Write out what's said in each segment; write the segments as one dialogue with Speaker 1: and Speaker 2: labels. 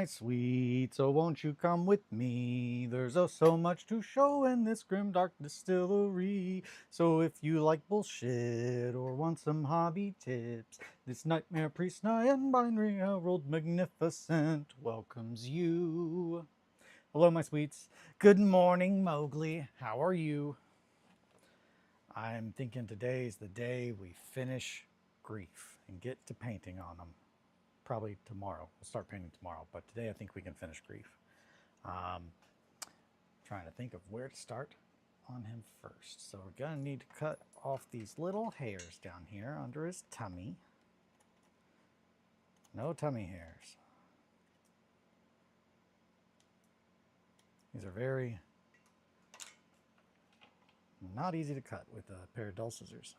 Speaker 1: my sweets, oh won't you come with me? There's oh so much to show in this grim dark distillery. So if you like bullshit or want some hobby tips, this nightmare priest and binary herald magnificent welcomes you. Hello my sweets. Good morning, Mowgli. How are you? I'm thinking today's the day we finish grief and get to painting on them. Probably tomorrow. We'll start painting tomorrow, but today I think we can finish grief. Trying to think of where to start on him first. So we're gonna need to cut off these little hairs down here under his tummy. No tummy hairs. These are very not easy to cut with a pair of dull scissors.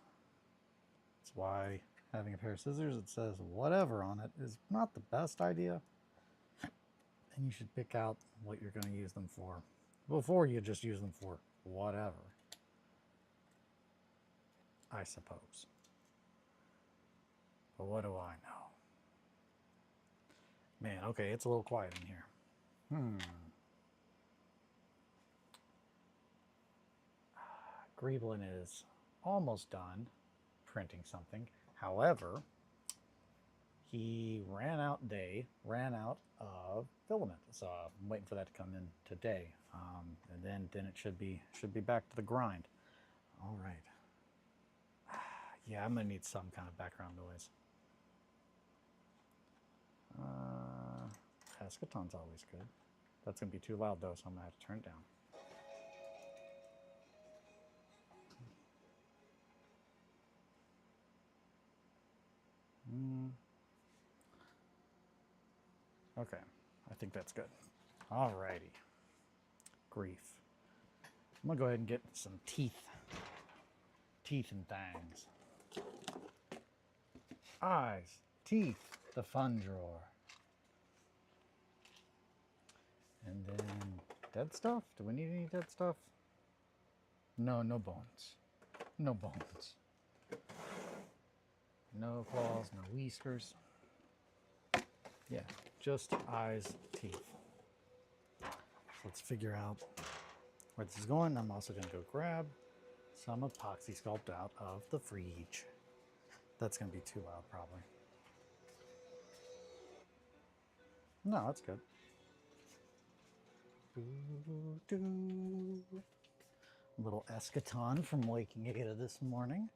Speaker 1: That's why having a pair of scissors that says whatever on it is not the best idea. And you should pick out what you're going to use them for before you just use them for whatever, I suppose. But what do I know? Man, okay, it's a little quiet in here. Greeblin is almost done printing something. However, he ran out of filament, so I'm waiting for that to come in today, and then it should be back to the grind. All right. Yeah, I'm gonna need some kind of background noise. Skeleton's always good. That's gonna be too loud though, so I'm gonna have to turn it down. Okay, I think that's good. Alrighty. Grief. I'm gonna go ahead and get some teeth. Teeth and fangs. Eyes, teeth, the fun drawer. And then dead stuff? Do we need any dead stuff? No, no bones. No bones. No claws, no whiskers. Yeah, just eyes, teeth. So let's figure out where this is going. I'm also going to go grab some epoxy sculpt out of the fridge. That's going to be too loud, probably. No, that's good. A little Eschaton from Waking Ada this morning.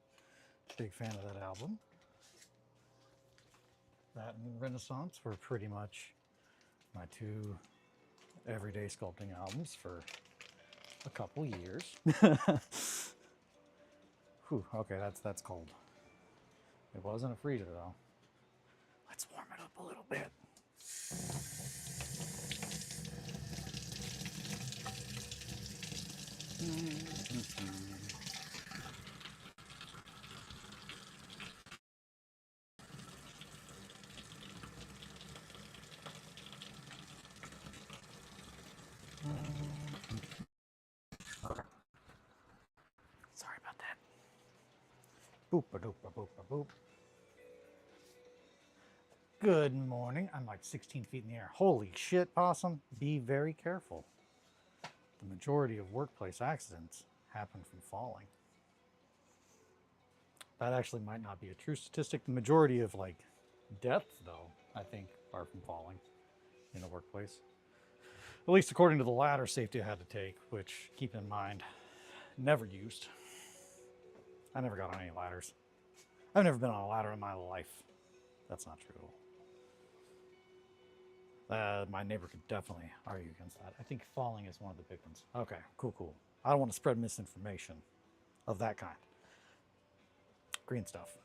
Speaker 1: Big fan of that album. That and Renaissance were pretty much my two everyday sculpting albums for a couple years. Whew, okay, that's cold. It wasn't a freezer though. Let's warm it up a little bit. Okay. Sorry about that. Boop-a-doop-a-boop-a-boop. Good morning. I'm like 16 feet in the air. Holy shit, Possum. Be very careful. The majority of workplace accidents happen from falling. That actually might not be a true statistic. The majority of like deaths, though, I think, are from falling in the workplace. At least according to the ladder safety I had to take, which, keep in mind, never used. I never got on any ladders. I've never been on a ladder in my life. That's not true. My neighbor could definitely argue against that. I think falling is one of the big ones. Okay, cool. I don't want to spread misinformation of that kind. Green stuff.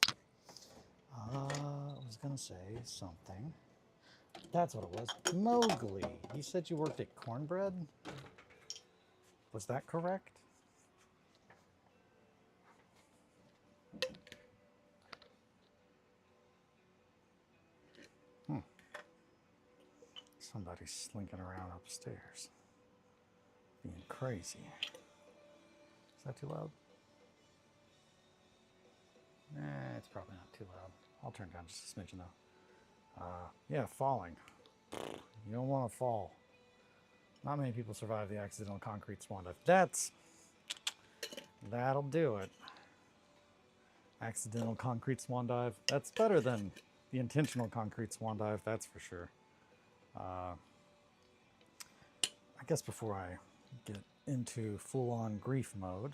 Speaker 1: I was going to say something. That's what it was. Mowgli. You said you worked at Cornbread? Was that correct? Somebody's slinking around upstairs. Being crazy. Is that too loud? It's probably not too loud. I'll turn down just a smidgen though. Yeah, falling. You don't want to fall. Not many people survive the accidental concrete swan dive. That'll do it. Accidental concrete swan dive. That's better than the intentional concrete swan dive, that's for sure. I guess before I get into full-on grief mode,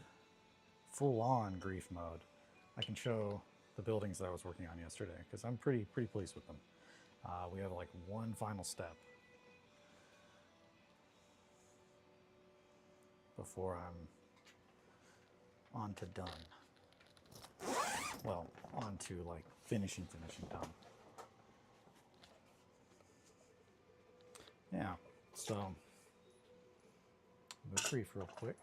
Speaker 1: I can show the buildings that I was working on yesterday because I'm pretty pleased with them. We have like one final step before I'm on to done. Well, on to like finishing done. Yeah, so move brief real quick.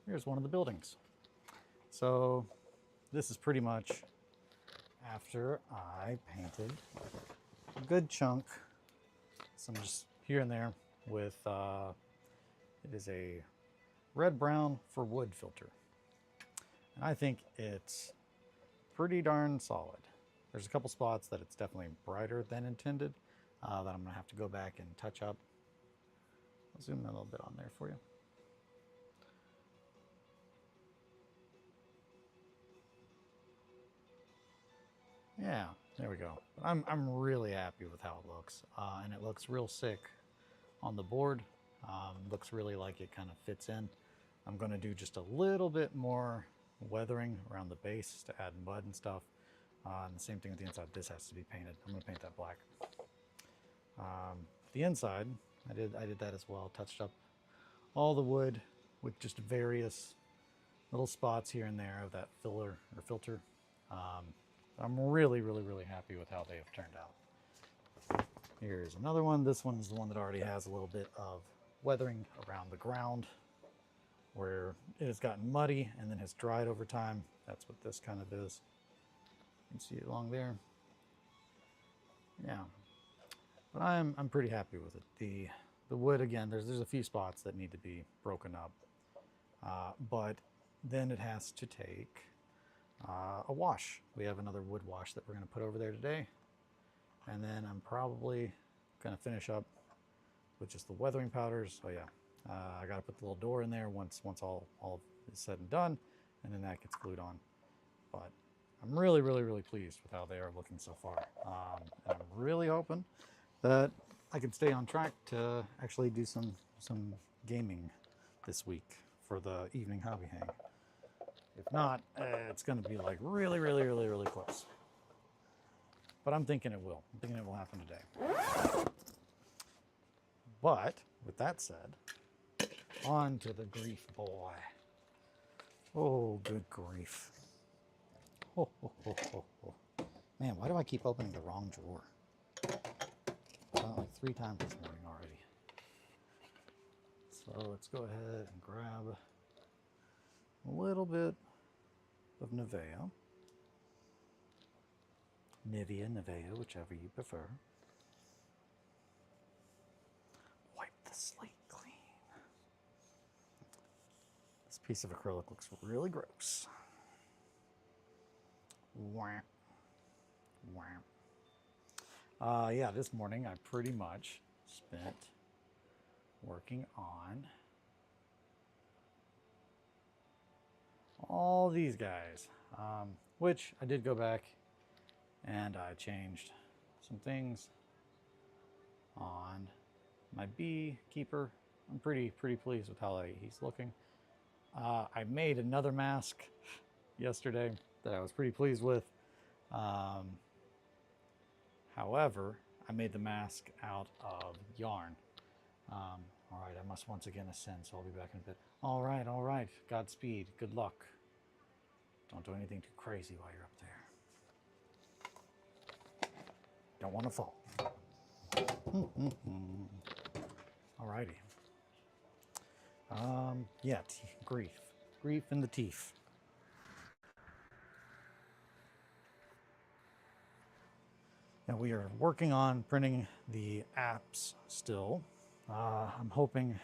Speaker 1: Here's one of the buildings. So this is pretty much after I painted a good chunk, some just here and there with, it is a red brown for wood filter. And I think it's pretty darn solid. There's a couple spots that it's definitely brighter than intended that I'm gonna have to go back and touch up. I'll zoom in a little bit on there for you. Yeah, there we go. But I'm really happy with how it looks. And it looks real sick on the board. Looks really like it kind of fits in. I'm gonna do just a little bit more weathering around the base to add mud and stuff. And the same thing with the inside. This has to be painted. I'm gonna paint that black. The inside, I did that as well. Touched up all the wood with just various little spots here and there of that filler or filter. I'm really happy with how they have turned out. Here's another one. This one is the one that already has a little bit of weathering around the ground where it has gotten muddy and then has dried over time. That's what this kind of is. You can see it along there. Yeah, but I'm pretty happy with it. The wood, again, there's a few spots that need to be broken up, but then it has to take a wash. We have another wood wash that we're going to put over there today, and then I'm probably going to finish up with just the weathering powders. Oh yeah, I got to put the little door in there once all is said and done, and then that gets glued on. But I'm really pleased with how they are looking so far. And I'm really hoping that I can stay on track to actually do some gaming this week for the evening hobby hang. If not, it's going to be like really close. But I'm thinking it will. I'm thinking it will happen today. But with that said, on to the grief, boy. Oh, good grief. Oh. Man, why do I keep opening the wrong drawer? About like 3 times this morning already. So let's go ahead and grab a little bit of Nivea, whichever you prefer. Wipe the slate clean. This piece of acrylic looks really gross. Yeah, this morning I pretty much spent working on all these guys, which I did go back and I changed some things on my beekeeper. I'm pretty pleased with how he's looking. I made another mask yesterday that I was pretty pleased with. However, I made the mask out of yarn. All right, I must once again ascend, so I'll be back in a bit. All right. Godspeed. Good luck. Don't do anything too crazy while you're up there. Don't want to fall. All righty. Yeah, grief. Grief in the teeth. Now we are working on printing the apps still. I'm hoping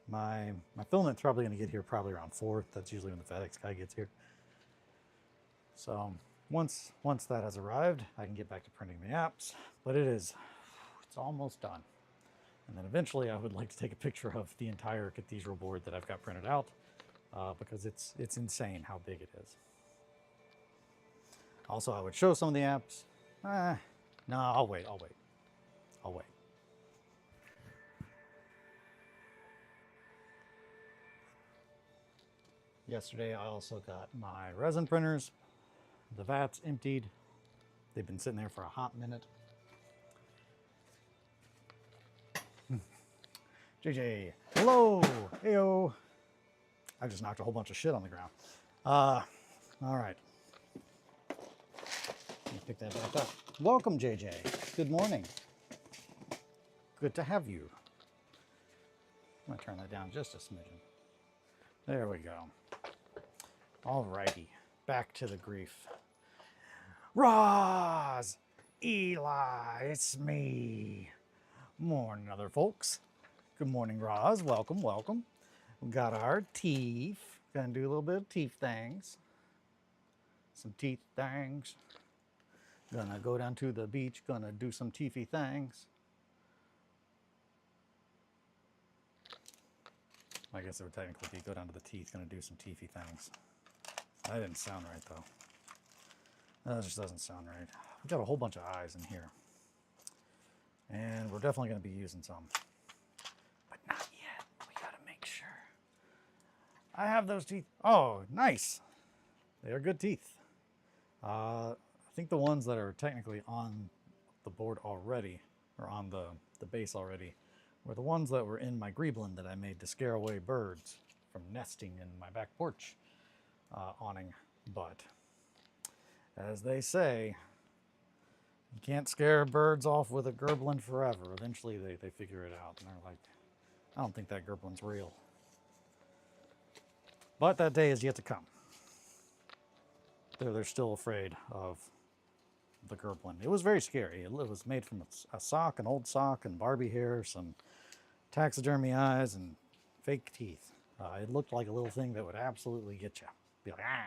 Speaker 1: my filament's probably going to get here probably around 4. That's usually when the FedEx guy gets here. So once that has arrived, I can get back to printing the apps. But it's It's almost done. And then eventually I would like to take a picture of the entire cathedral board that I've got printed out because it's insane how big it is. Also, I would show some of the apps. No, I'll wait. Yesterday I also got my resin printers. The vats emptied. They've been sitting there for a hot minute. JJ, hello, heyo. I just knocked a whole bunch of shit on the ground. All right. Let me pick that back up. Welcome, JJ. Good morning. Good to have you. I'm gonna turn that down just a smidgen. There we go. All righty, back to the grief. Roz, Eli, it's me. Morning, other folks. Good morning, Roz. Welcome, welcome. We got our teeth. Gonna do a little bit of teeth things. Some teeth things. Gonna go down to the beach. Gonna do some teethy things. I guess it would technically be go down to the teeth. Gonna do some teethy things. That didn't sound right though. That just doesn't sound right. We've got a whole bunch of eyes in here. And we're definitely gonna be using some. But not yet. We gotta make sure. I have those teeth. Oh, nice. They are good teeth. I think the ones that are technically on the board already, or on the base already, were the ones that were in my greeblin that I made to scare away birds from nesting in my back porch awning. But as they say, you can't scare birds off with a gerblin forever. Eventually they figure it out and they're like, I don't think that gerblin's real. But that day is yet to come. They're still afraid of the gerblin. It was very scary. It was made from a sock, an old sock, and Barbie hair, some taxidermy eyes, and fake teeth. It looked like a little thing that would absolutely get you. Be like, ah.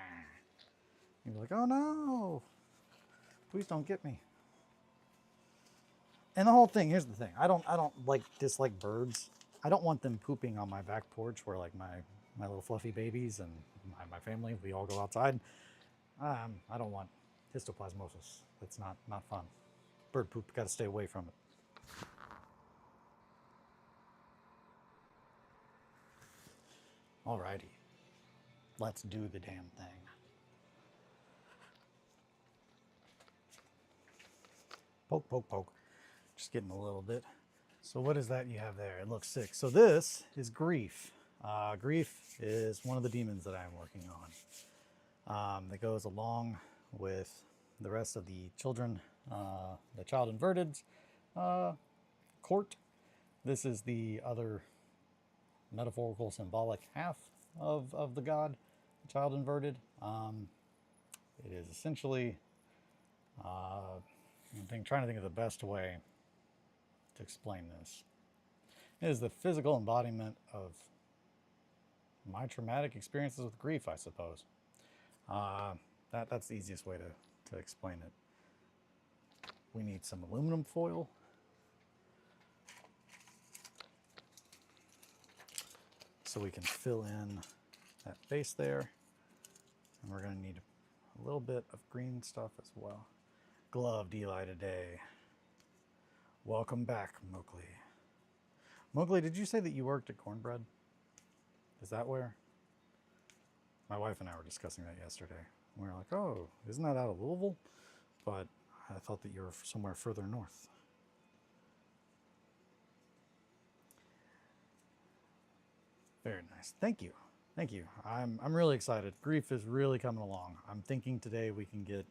Speaker 1: You'd be like, oh no, please don't get me. And the whole thing, here's the thing. I don't dislike birds. I don't want them pooping on my back porch where like my little fluffy babies and my family, we all go outside. I don't want histoplasmosis. That's not fun. Bird poop, got to stay away from it. Alrighty, let's do the damn thing. Poke, poke, poke. Just getting a little bit. So what is that you have there? It looks sick. So this is grief. Grief is one of the demons that I'm working on. That goes along with the rest of the children, the child inverted court. This is the other metaphorical, symbolic half of the god, the child inverted. It is essentially, I'm trying to think of the best way to explain this. It is the physical embodiment of my traumatic experiences with grief, I suppose. That's the easiest way to explain it. We need some aluminum foil. So we can fill in that base there. And we're going to need a little bit of green stuff as well. Gloved Eli today. Welcome back, Mowgli. Mowgli, did you say that you worked at Cornbread? Is that where? My wife and I were discussing that yesterday. We were like, oh, isn't that out of Louisville? But I thought that you were somewhere further north. Very nice. Thank you. Thank you. I'm really excited. Grief is really coming along. I'm thinking today we can get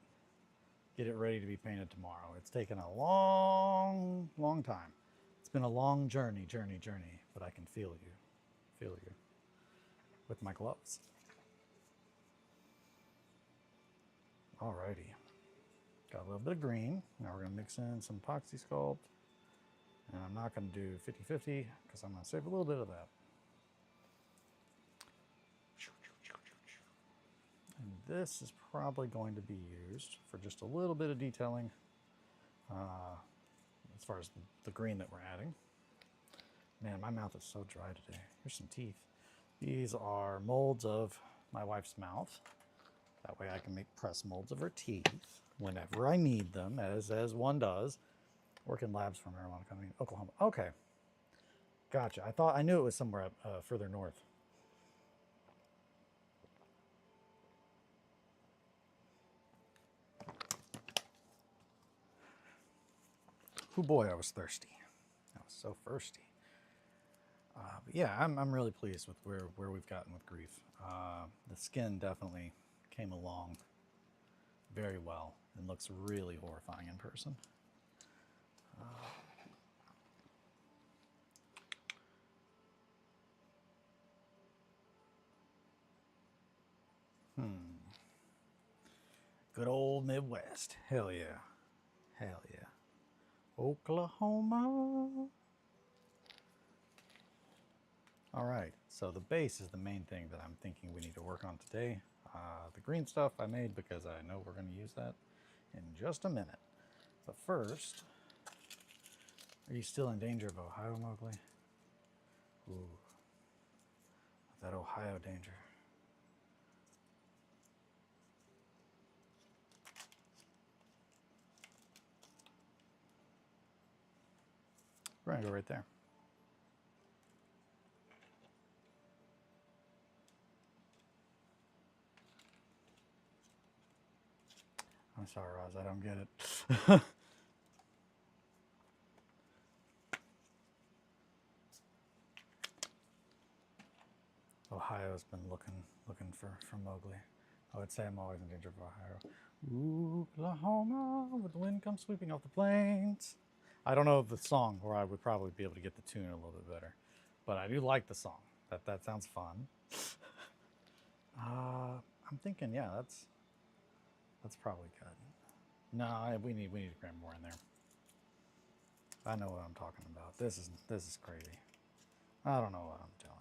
Speaker 1: it ready to be painted tomorrow. It's taken a long, long time. It's been a long journey, but I can feel you with my gloves. Alrighty. Got a little bit of green. Now we're gonna mix in some epoxy sculpt. And I'm not gonna do 50-50 because I'm gonna save a little bit of that. And this is probably going to be used for just a little bit of detailing. as far as the green that we're adding. Man, my mouth is so dry today. Here's some teeth. These are molds of my wife's mouth. That way I can make press molds of her teeth whenever I need them, as one does. Work in labs for marijuana company in Oklahoma. Okay. Gotcha. I knew it was somewhere further north. Oh boy, I was thirsty. I was so thirsty. But yeah, I'm really pleased with where we've gotten with grief. The skin definitely came along very well and looks really horrifying in person. Good old Midwest. Hell yeah. Hell yeah. Oklahoma. All right, so the base is the main thing that I'm thinking we need to work on today. The green stuff I made because I know we're going to use that in just a minute. But first, are you still in danger of Ohio, Mowgli? Ooh, that Ohio danger. We're going to go right there. I'm sorry, Roz, I don't get it. Ohio's been looking for Mowgli. I would say I'm always in danger of Ohio. Oklahoma, with the wind comes sweeping off the plains. I don't know the song, or I would probably be able to get the tune a little bit better. But I do like the song. That sounds fun. I'm thinking, yeah, that's probably good. No, we need to cram more in there. I know what I'm talking about. This is crazy. I don't know what I'm doing.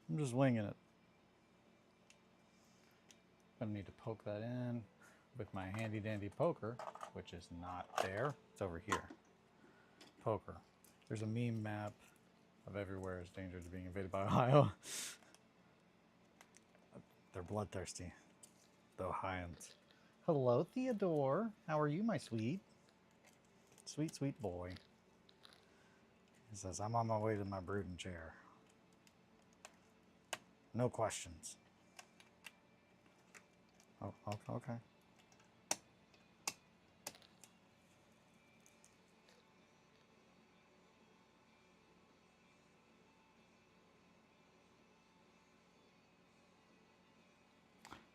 Speaker 1: I'm just winging it. Gonna need to poke that in with my handy dandy poker, which is not there. It's over here. Poker. There's a meme map of everywhere is dangerous of being invaded by Ohio. They're bloodthirsty. The Ohioans. Hello, Theodore. How are you, my sweet? Sweet, sweet boy. He says, I'm on my way to my brooding chair. No questions. Oh, okay.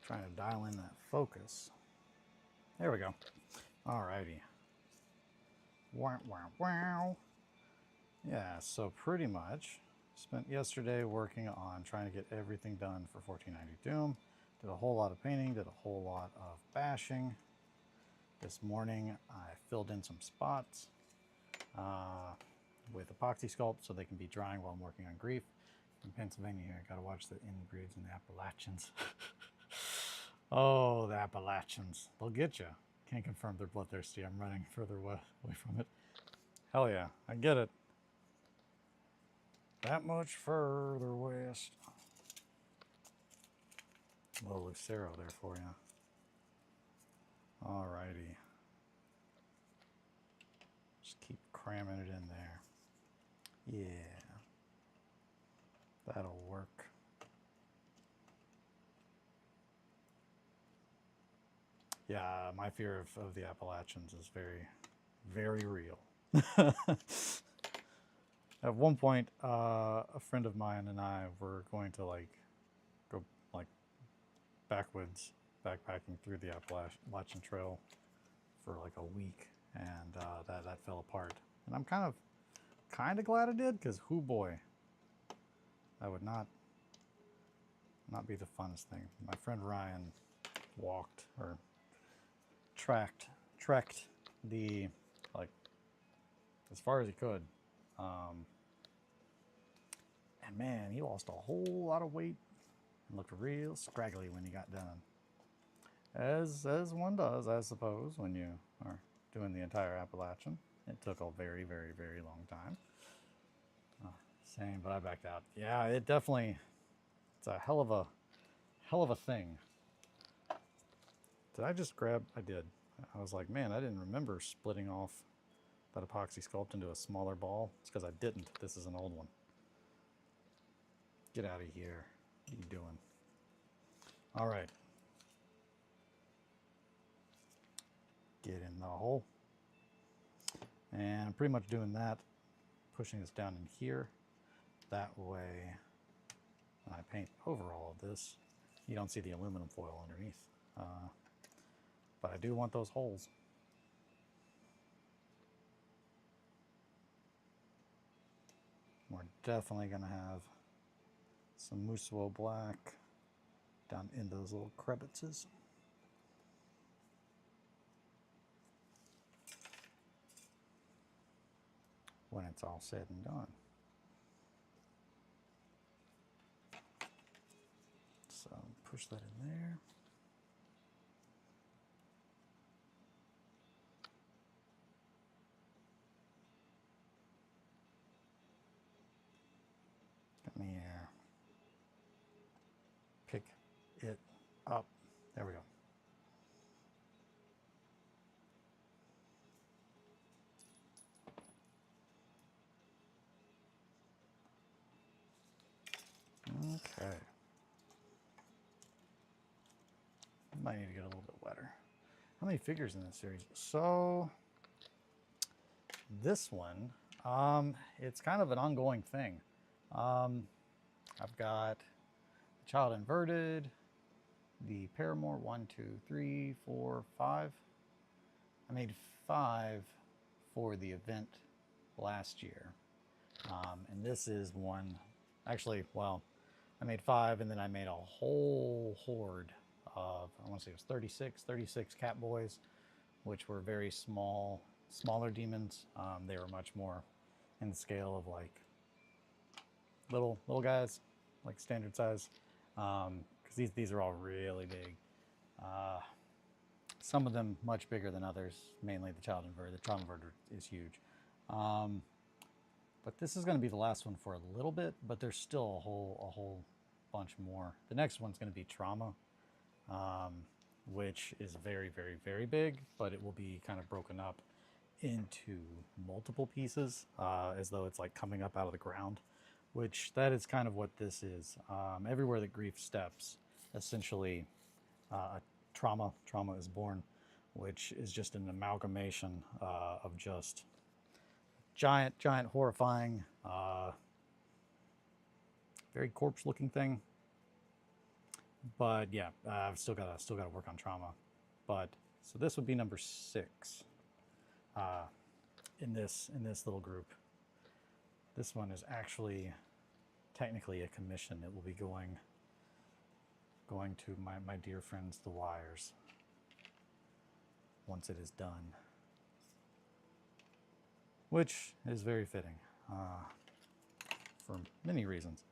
Speaker 1: Trying to dial in that focus. There we go. Alrighty. Wow, wow, wow. Yeah, so pretty much spent yesterday working on trying to get everything done for 1490 Doom. Did a whole lot of painting, did a whole lot of bashing. This morning I filled in some spots with epoxy sculpt so they can be drying while I'm working on grief. In Pennsylvania here, I gotta watch the inbreeds and the Appalachians. Oh, the Appalachians. They'll get you. Can't confirm they're bloodthirsty. I'm running further away from it. Hell yeah, I get it. That much further west. A little Lucero there for you. Alrighty. Just keep cramming it in there. Yeah. That'll work. Yeah, my fear of the Appalachians is very, very real. At one point, a friend of mine and I were going to go backwoods, backpacking through the Appalachian Trail for like a week, and that fell apart. And I'm kind of glad it did, because hoo boy, that would not be the funnest thing. My friend Ryan walked or trekked the as far as he could, and man, he lost a whole lot of weight and looked real scraggly when he got done, as one does, I suppose, when you are doing the entire Appalachian. It took a very, very, very long time. Same, but I backed out. Yeah, it definitely, it's a hell of a thing. Did I just grab? I did. I was like, man, I didn't remember splitting off that epoxy sculpt into a smaller ball. It's because I didn't. This is an old one. Get out of here. What are you doing? All right. Get in the hole. And I'm pretty much doing that, pushing this down in here. That way, when I paint over all of this, you don't see the aluminum foil underneath. But I do want those holes. We're definitely going to have some Musuo black down in those little crevices. When it's all said and done. So push that in there. Come here. Pick it up. There we go. Okay. Might need to get a little bit wetter. How many figures in this series? So this one, it's kind of an ongoing thing. I've got the Child Inverted, the Paramore, 1, 2, 3, 4, 5. I made 5 for the event last year. And this is one, actually, well, I made 5 and then I made a whole horde of, I want to say it was 36 Catboys, which were very smaller demons. They were much more in the scale of like little guys, like standard size, because these are all really big. Some of them much bigger than others, mainly the Child Inverter. The Child Inverter is huge. But this is going to be the last one for a little bit, but there's still a whole bunch more. The next one's going to be Trauma, which is very, very, very big, but it will be kind of broken up into multiple pieces, as though it's like coming up out of the ground, which that is kind of what this is. Everywhere that grief steps, essentially, trauma is born, which is just an amalgamation of just giant, horrifying, very corpse-looking thing. But yeah, I've still got to work on Trauma. But so this would be number 6 in this little group. This one is actually technically a commission. It will be going to my dear friends, the Wires, once it is done, which is very fitting for many reasons.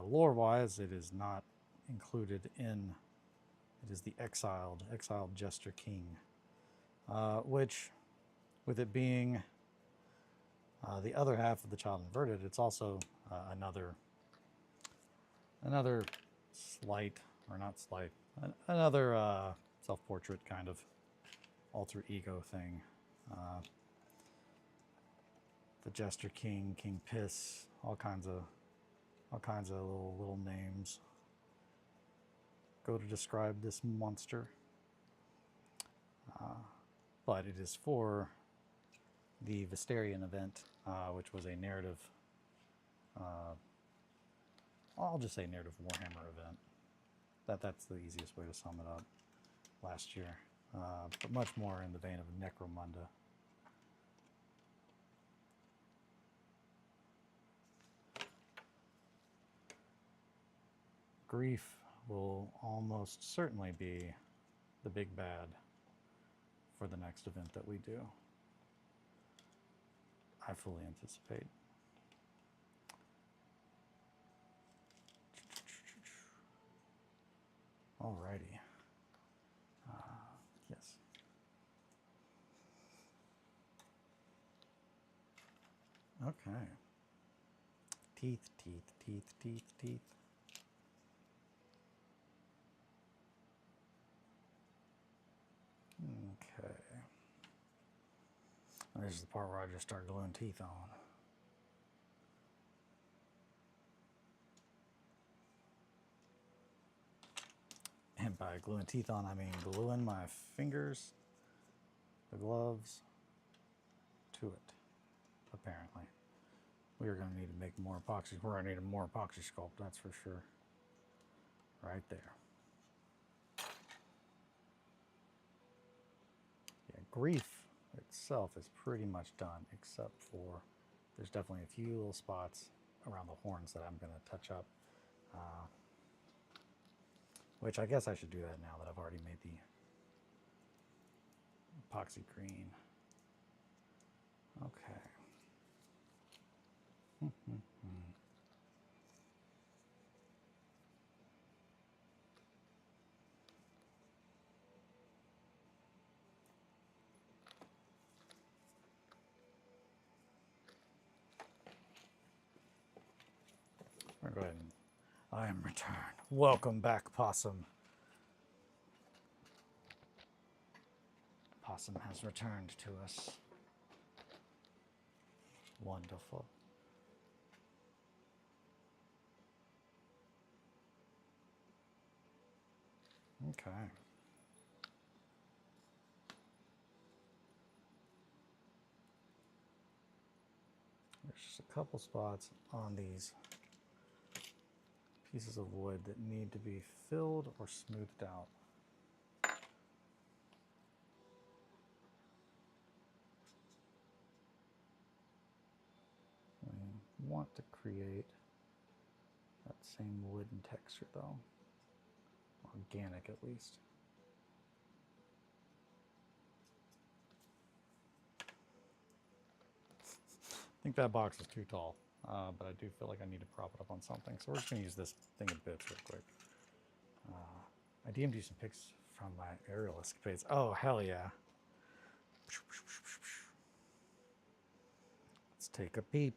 Speaker 1: Lore-wise, it is not included in. It is the exiled Jester King, which, with it being the other half of the Child Inverted, it's also another slight, or not slight, another self-portrait kind of alter ego thing. The Jester King, King Piss, all kinds of little names go to describe this monster. But it is for the Visterian event, which was a narrative, I'll just say narrative Warhammer event. That's the easiest way to sum it up last year. But much more in the vein of Necromunda. Grief will almost certainly be the big bad for the next event that we do. I fully anticipate. Alrighty. Yes. Okay. Teeth, teeth, teeth, teeth, teeth. Okay. This is the part where I just start gluing teeth on. And by gluing teeth on, I mean gluing my fingers, the gloves, to it, apparently. We are going to need to make more epoxy. We're going to need a more epoxy sculpt, that's for sure. Right there. Yeah, grief itself is pretty much done, except for there's definitely a few little spots around the horns that I'm going to touch up. Which I guess I should do that now that I've already made the epoxy green. Okay. We're going to go ahead and I am returned. Welcome back, Possum. Possum has returned to us. Wonderful. Okay. There's just a couple spots on these pieces of wood that need to be filled or smoothed out. We want to create that same wooden texture though. Organic at least. I think that box is too tall, but I do feel like I need to prop it up on something. So we're just going to use this thing of bits real quick. I DM'd you some pics from my aerial escapades. Oh, hell yeah. Let's take a peep.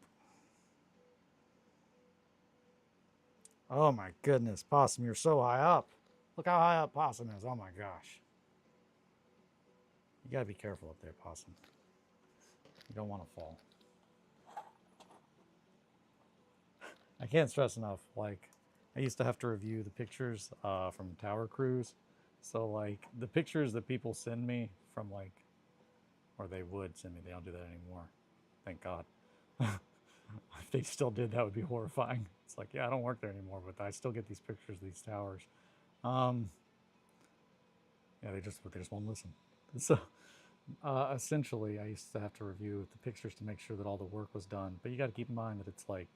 Speaker 1: Oh my goodness, Possum, you're so high up. Look how high up Possum is. Oh my gosh. You gotta be careful up there, Possum. You don't want to fall. I can't stress enough, like, I used to have to review the pictures from tower crews. So, like, the pictures that people send me from, like, or they would send me, they don't do that anymore. Thank God. If they still did, that would be horrifying. It's like, yeah, I don't work there anymore, but I still get these pictures of these towers. Yeah, they just won't listen. So, essentially, I used to have to review the pictures to make sure that all the work was done. But you got to keep in mind that it's like,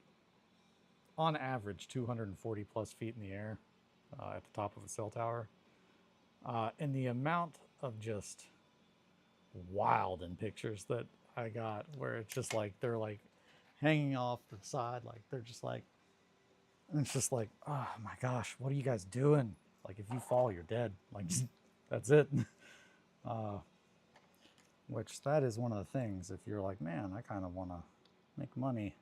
Speaker 1: on average, 240 plus feet in the air at the top of a cell tower. And the amount of just wild in pictures that I got where it's just like they're like hanging off the side, like they're just like, and it's just like, oh my gosh, what are you guys doing? Like, if you fall, you're dead. Like, that's it. Which that is one of the things, if you're like, man, I kind of want to make money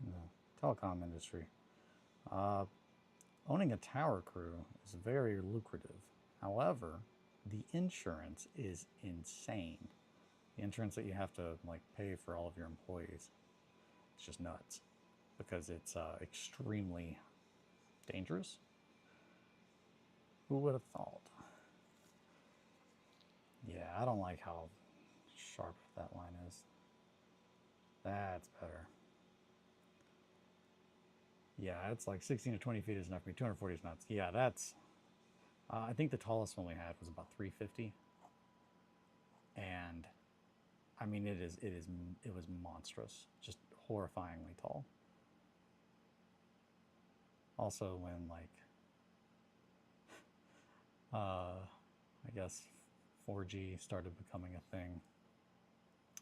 Speaker 1: in the telecom industry. Owning a tower crew is very lucrative. However, the insurance is insane. The insurance that you have to like pay for all of your employees, it's just nuts because it's extremely dangerous. Who would have thought? Yeah, I don't like how sharp that line is. That's better. Yeah, it's like 16 to 20 feet is enough for me. 240 is nuts. Yeah, that's. I think the tallest one we had was about 350, and I mean it was monstrous, just horrifyingly tall. Also, when like, I guess 4G started becoming a thing,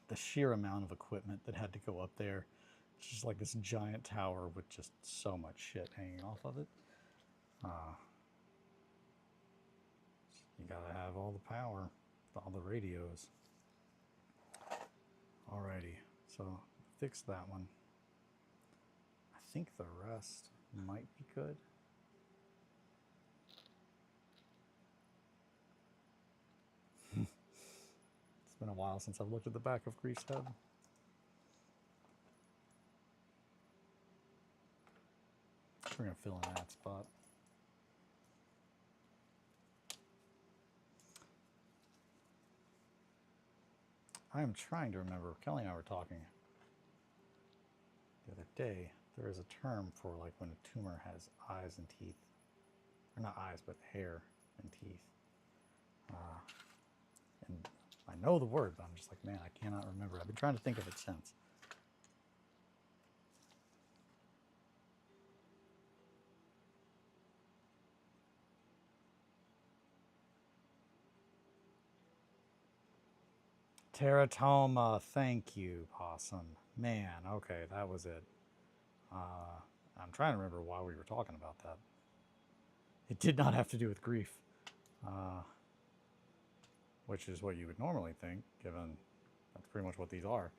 Speaker 1: the sheer amount of equipment that had to go up there, it's just like this giant tower with just so much shit hanging off of it. You gotta have all the power, all the radios. Alrighty, so fix that one. think the rest might be good. It's been a while since I've looked at the back of Grief's head. We're going to fill in that spot. I am trying to remember, Kelly and I were talking the other day, there is a term for like when a tumor has eyes and teeth. Or not eyes, but hair and teeth. And I know the word, but I'm just like, man, I cannot remember. I've been trying to think of it since. Teratoma, thank you, Possum. Man, okay, that was it. I'm trying to remember why we were talking about that. It did not have to do with grief, which is what you would normally think, given that's pretty much what these are.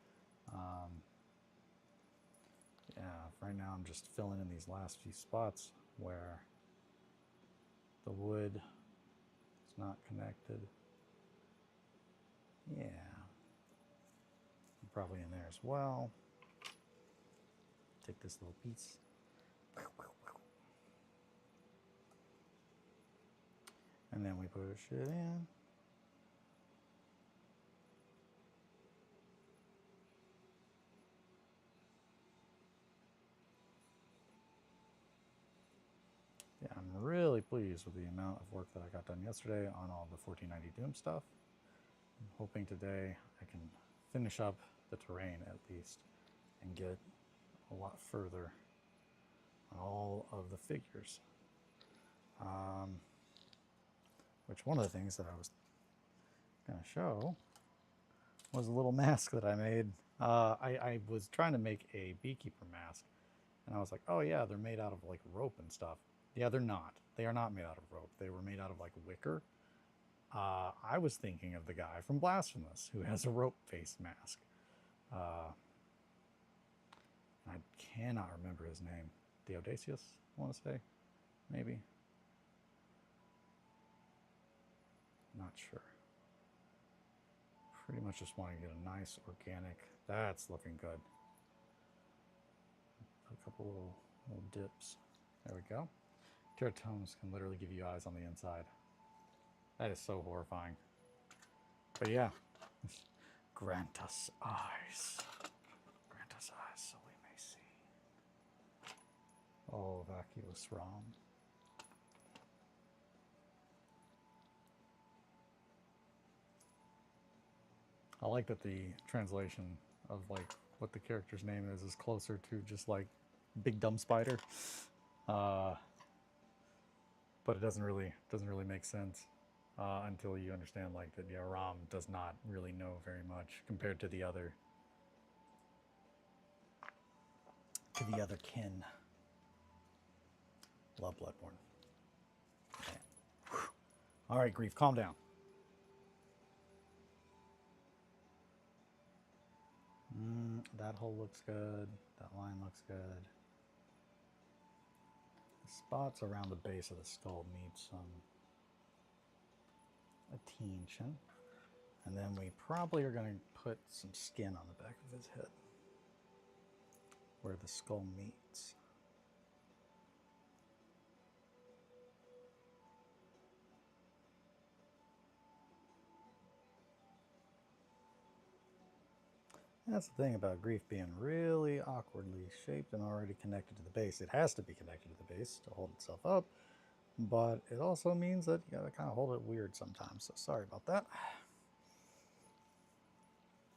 Speaker 1: Yeah, right now I'm just filling in these last few spots where the wood is not connected. Yeah. Probably in there as well. Take this little piece. And then we push it in. Yeah, I'm really pleased with the amount of work that I got done yesterday on all the 1490 Doom stuff. I'm hoping today I can finish up the terrain at least and get a lot further on all of the figures. Which one of the things that I was going to show was a little mask that I made. I was trying to make a beekeeper mask, and I was like, oh yeah, they're made out of like rope and stuff. Yeah, they're not. They are not made out of rope. They were made out of like wicker. I was thinking of the guy from Blasphemous who has a rope face mask. I cannot remember his name. Deodacius, I want to say, maybe. Not sure. Pretty much just want to get a nice organic. That's looking good. A couple little dips. There we go. Teratomes can literally give you eyes on the inside. That is so horrifying. But yeah, grant us eyes. Grant us eyes so we may see. Oh, vacuous Ram. I like that the translation of like what the character's name is closer to just like big dumb spider, but it doesn't really make sense until you understand like that. Yeah, Ram does not really know very much compared to the other kin. Love Bloodborne. All right, Grief, calm down. That hole looks good. That line looks good. The spots around the base of the skull need some attention. And then we probably are going to put some skin on the back of his head where the skull meets. That's the thing about Grief being really awkwardly shaped and already connected to the base. It has to be connected to the base to hold itself up, but it also means that you gotta kind of hold it weird sometimes, so sorry about that.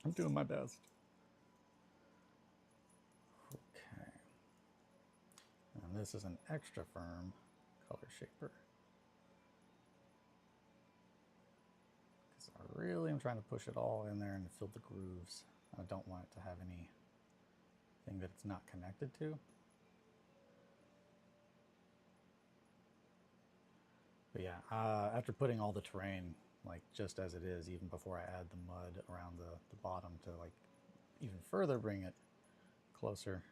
Speaker 1: I'm doing my best. Okay. And this is an extra firm color shaper. Because I really am trying to push it all in there and fill the grooves. I don't want it to have anything that it's not connected to. But yeah, after putting all the terrain, like just as it is, even before I add the mud around the bottom to like even further bring it closer,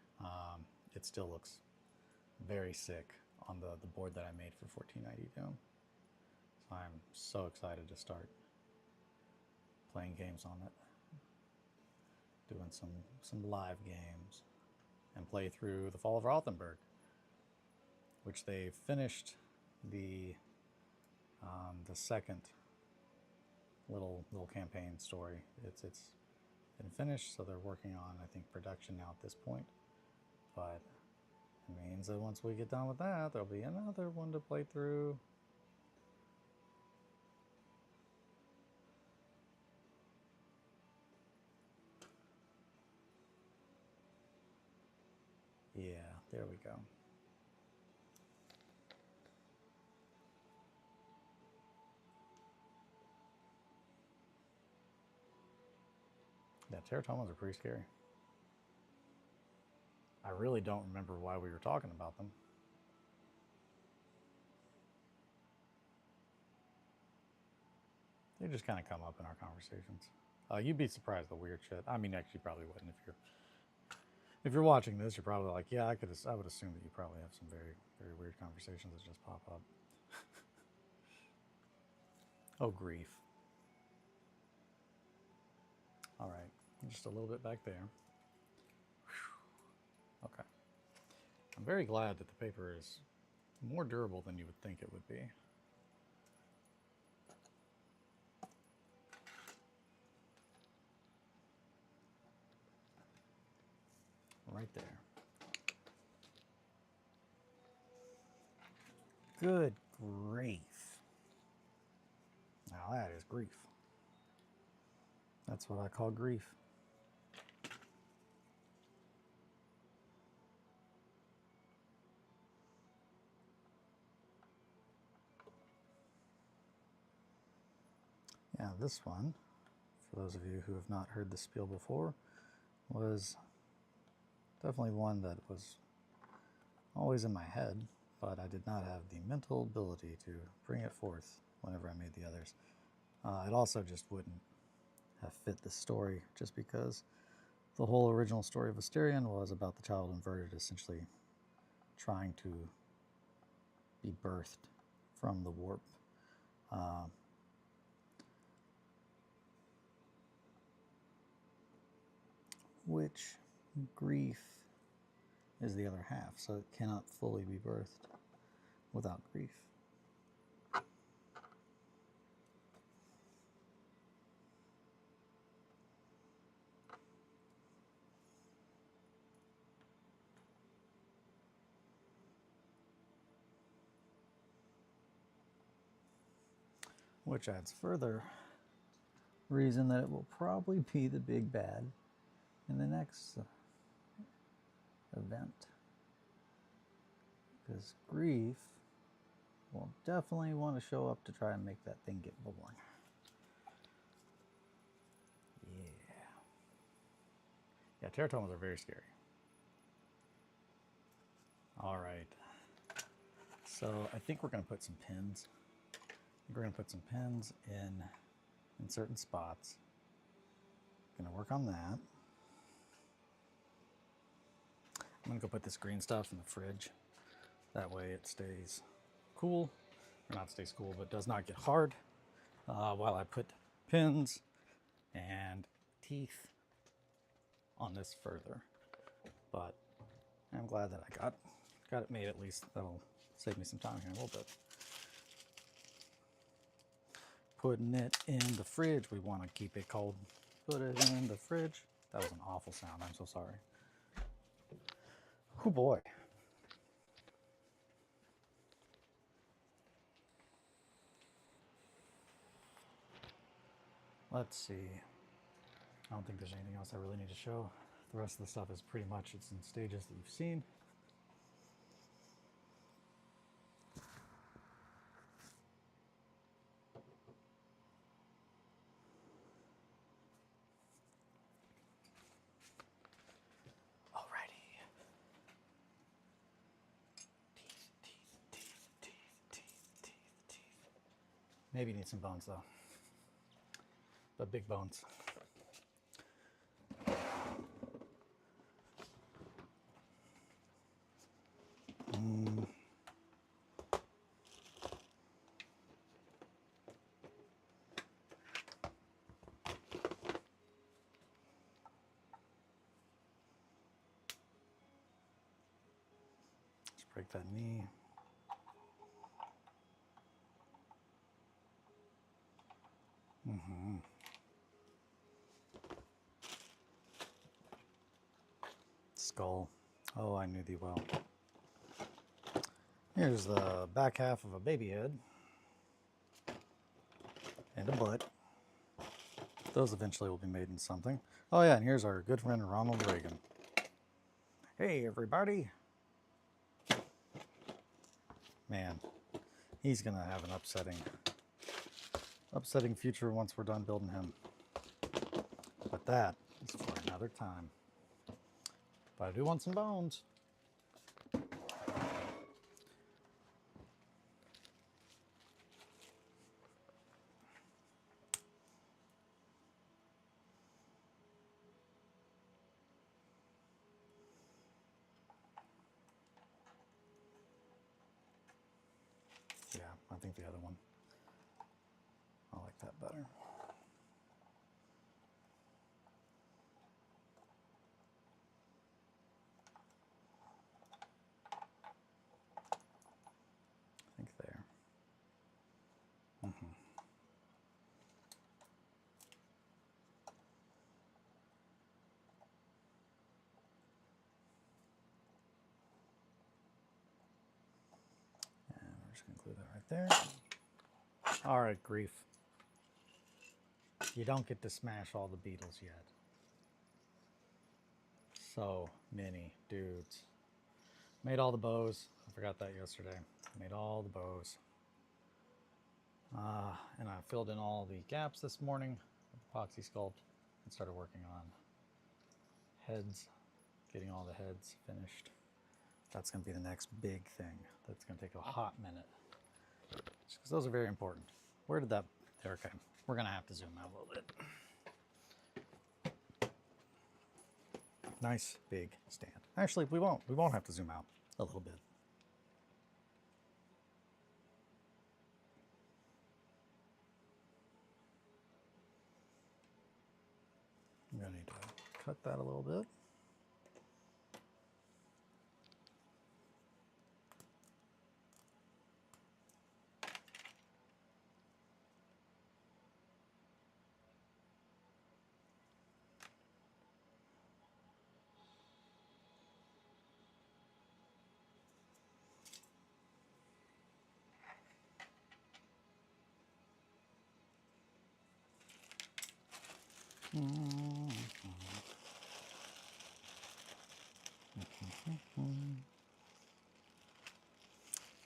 Speaker 1: it still looks very sick on the board that I made for 1490 Doom. So I'm so excited to start playing games on it, doing some live games, and play through the Fall of Rothenburg, which they finished the second little campaign story. It's been finished, so they're working on, I think, production now at this point. But it means that once we get done with that, there'll be another one to play through. Yeah, there we go. Yeah, teratomas are pretty scary. I really don't remember why we were talking about them. They just kind of come up in our conversations. You'd be surprised the weird shit. I mean, actually, you probably wouldn't if you're watching this. You're probably like, yeah, I would assume that you probably have some very very weird conversations that just pop up. Oh, grief. All right, just a little bit back there. Okay. I'm very glad that the paper is more durable than you would think it would be. Right there. Good grief. Now that is grief. That's what I call grief. Yeah, this one, for those of you who have not heard the spiel before, was definitely one that was always in my head, but I did not have the mental ability to bring it forth whenever I made the others. It also just wouldn't have fit the story, just because the whole original story of Asterion was about the child inverted essentially trying to be birthed from the warp. Which grief is the other half, so it cannot fully be birthed without grief. Which adds further reason that it will probably be the big bad in the next event. Because grief will definitely want to show up to try and make that thing get born. Yeah, teratomas are very scary. All right. So I think we're going to put some pins. We're going to put some pins in certain spots. Going to work on that. I'm going to go put this green stuff in the fridge. That way it stays cool. Or not stays cool, but does not get hard while I put pins and teeth on this further. But I'm glad that I got it made at least. That'll save me some time here a little bit. Putting it in the fridge. We want to keep it cold. Put it in the fridge. That was an awful sound. I'm so sorry. Oh boy. Let's see. I don't think there's anything else I really need to show. The rest of the stuff is pretty much, it's in stages that you've seen. Alrighty. Teeth. Maybe need some bones though. But big bones. Let's break that knee. Skull. Oh, I knew thee well. Here's the back half of a baby head. And a butt. Those eventually will be made in something. Oh yeah, and here's our good friend Ronald Reagan. Hey everybody! Man, he's gonna have an upsetting future once we're done building him. But that is for another time. But I do want some bones. Yeah, I think the other one. I like that better. I think there. And we're just going to glue that right there. All right, Grief. You don't get to smash all the beetles yet. So many dudes. Made all the bows. I forgot that yesterday. Made all the bows. And I filled in all the gaps this morning with epoxy sculpt and started working on heads, getting all the heads finished. That's going to be the next big thing. That's going to take a hot minute. Just because those are very important. Where did that... There, okay. We're going to have to zoom out a little bit. Nice big stand. Actually, we won't. We won't have to zoom out a little bit. I'm going to need to cut that a little bit.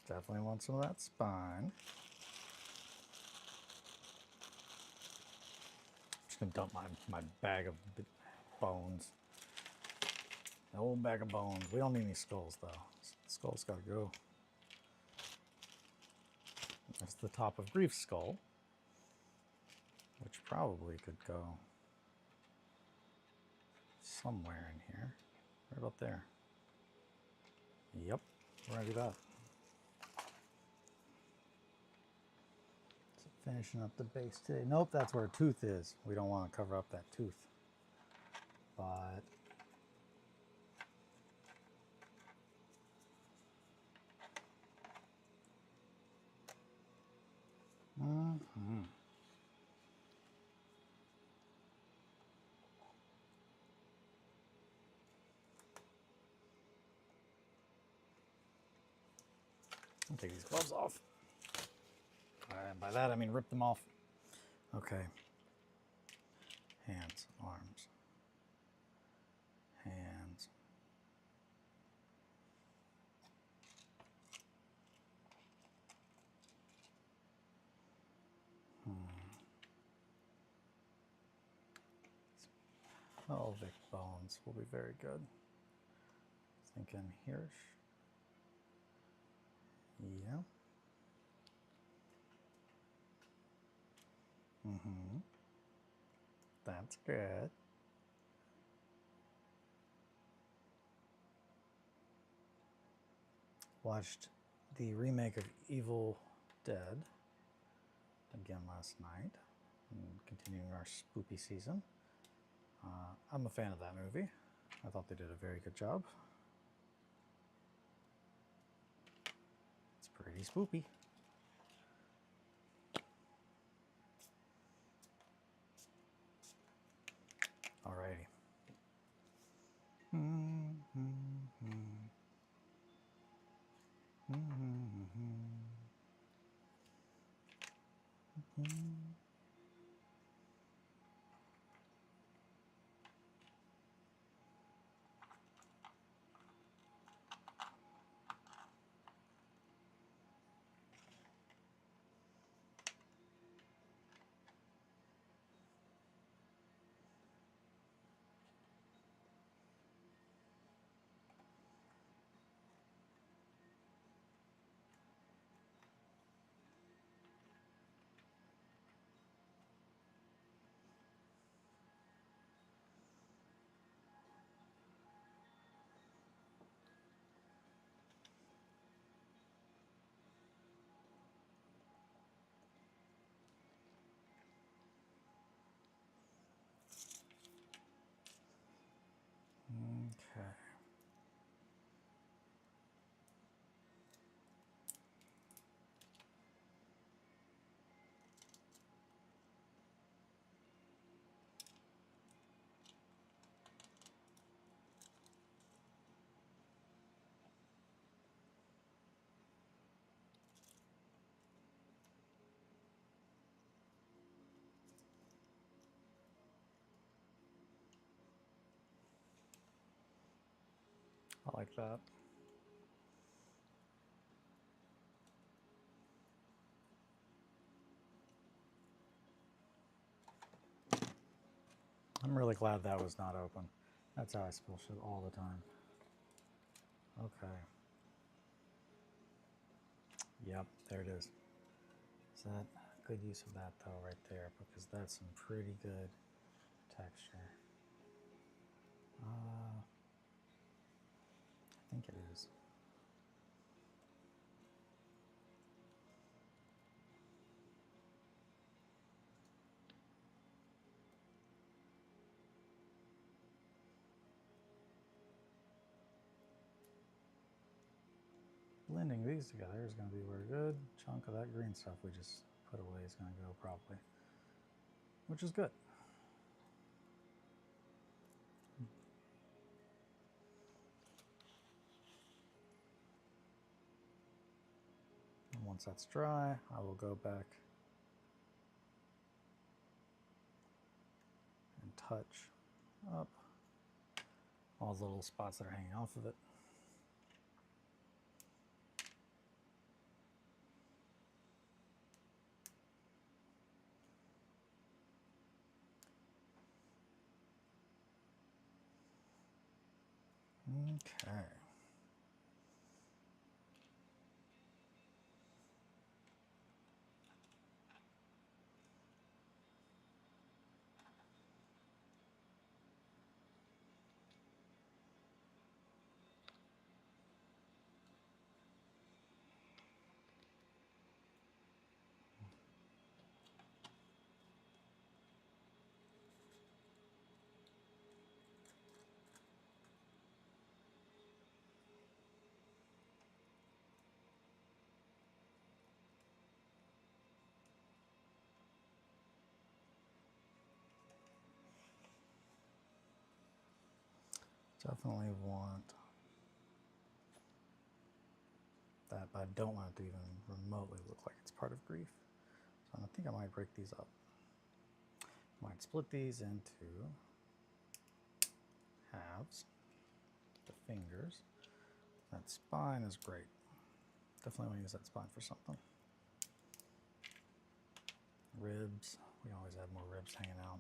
Speaker 1: Definitely want some of that spine. Just gonna dump my bag of bones. An old bag of bones. We don't need any skulls though. Skull's gotta go. That's the top of Grief's skull, which probably could go somewhere in here. Right about there. Yep, we're gonna do that. So finishing up the base today. Nope, that's where a tooth is. We don't want to cover up that tooth. But I'll take these gloves off. And by that I mean rip them off. Okay. Hands, arms, hands. Pelvic bones will be very good. Thinking here. Yeah. That's good. Watched the remake of Evil Dead again last night, and continuing our spoopy season. I'm a fan of that movie. I thought they did a very good job. It's pretty spoopy. Alrighty. Okay. I like that. I'm really glad that was not open. That's how I spill shit all the time. Okay. Yep, there it is. Is that good use of that though right there? Because that's some pretty good texture. I think it is. Blending these together is going to be where a good chunk of that green stuff we just put away is going to go probably, which is good. And once that's dry, I will go back and touch up all the little spots that are hanging off of it. Okay. Definitely want that, but I don't want it to even remotely look like it's part of grief. So I think I might break these up. Might split these into halves, the fingers. That spine is great. Definitely want to use that spine for something. Ribs, we always have more ribs hanging out.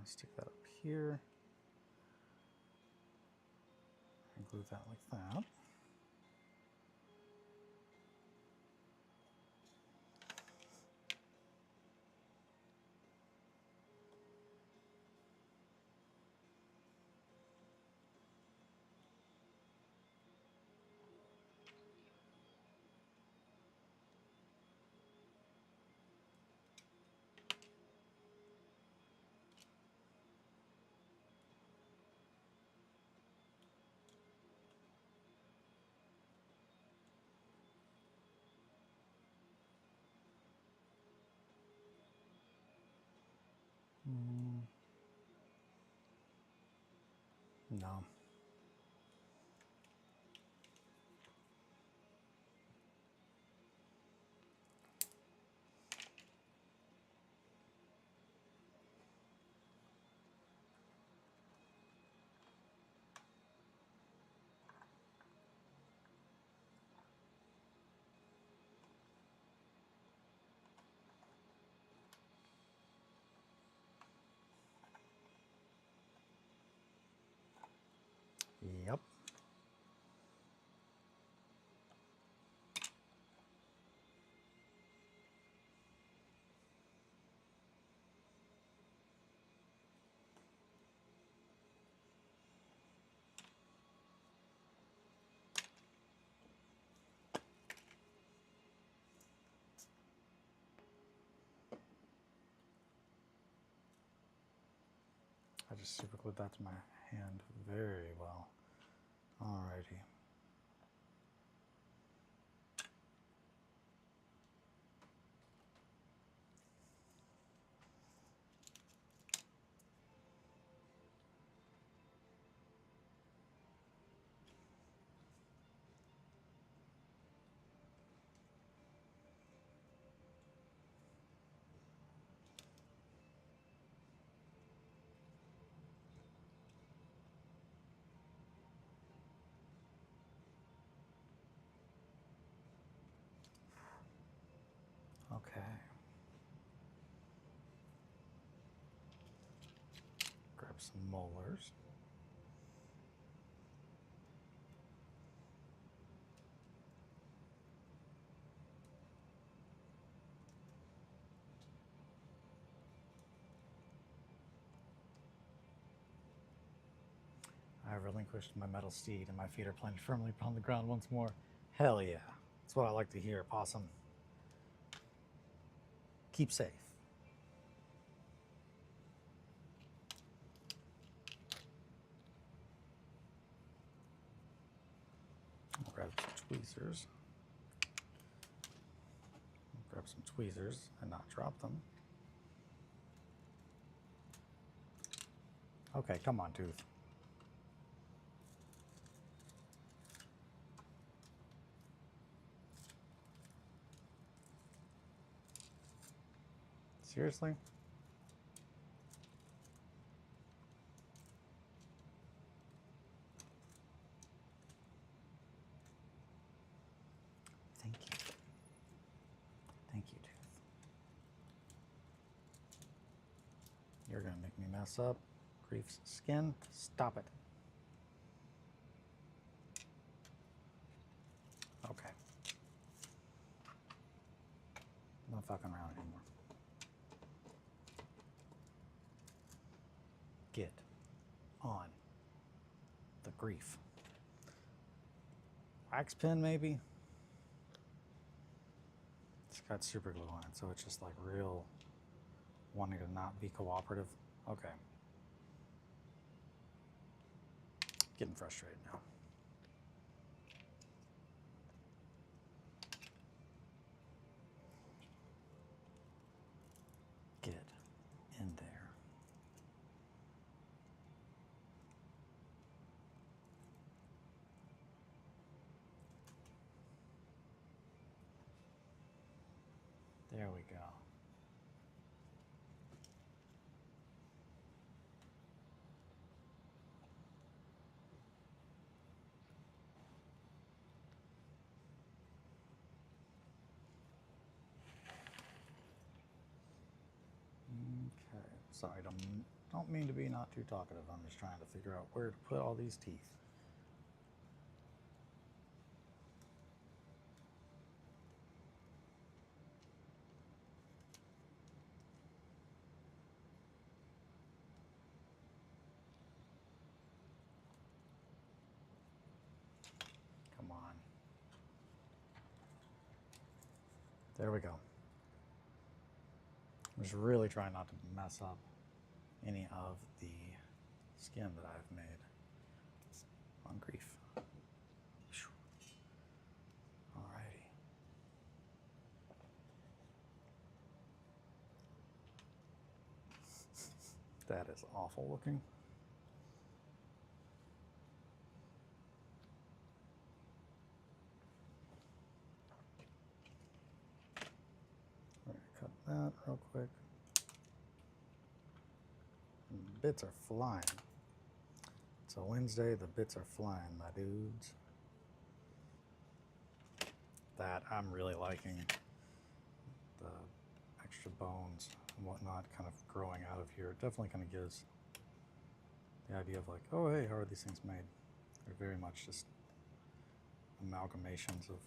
Speaker 1: Stick that up here. And glue that like that. No. Yep. I just super glued that to my hand very well. Alrighty. Okay. Grab some molars. I relinquished my metal steed and my feet are planted firmly upon the ground once more. Hell yeah. That's what I like to hear, possum. Keep safe. I'll grab some tweezers. Grab some tweezers and not drop them. Okay, come on, Tooth. Seriously? Thank you. Thank you, Tooth. You're gonna make me mess up Grief's skin. Stop it. Okay. I'm not fucking around anymore. Get on the Grief. Wax pen, maybe? It's got super glue on it, so it's just like real wanting to not be cooperative. Okay. Getting frustrated now. Get in there. There we go. Okay, sorry, Don't mean to be not too talkative. I'm just trying to figure out where to put all these teeth. Come on. There we go. I'm just really trying not to mess up any of the skin that I've made. On grief. Alrighty. That is awful looking. Cut that real quick. Bits are flying. It's a Wednesday, the bits are flying, my dudes. That I'm really liking. The extra bones and whatnot kind of growing out of here. It definitely kind of gives the idea of like, oh hey, how are these things made? They're very much just amalgamations of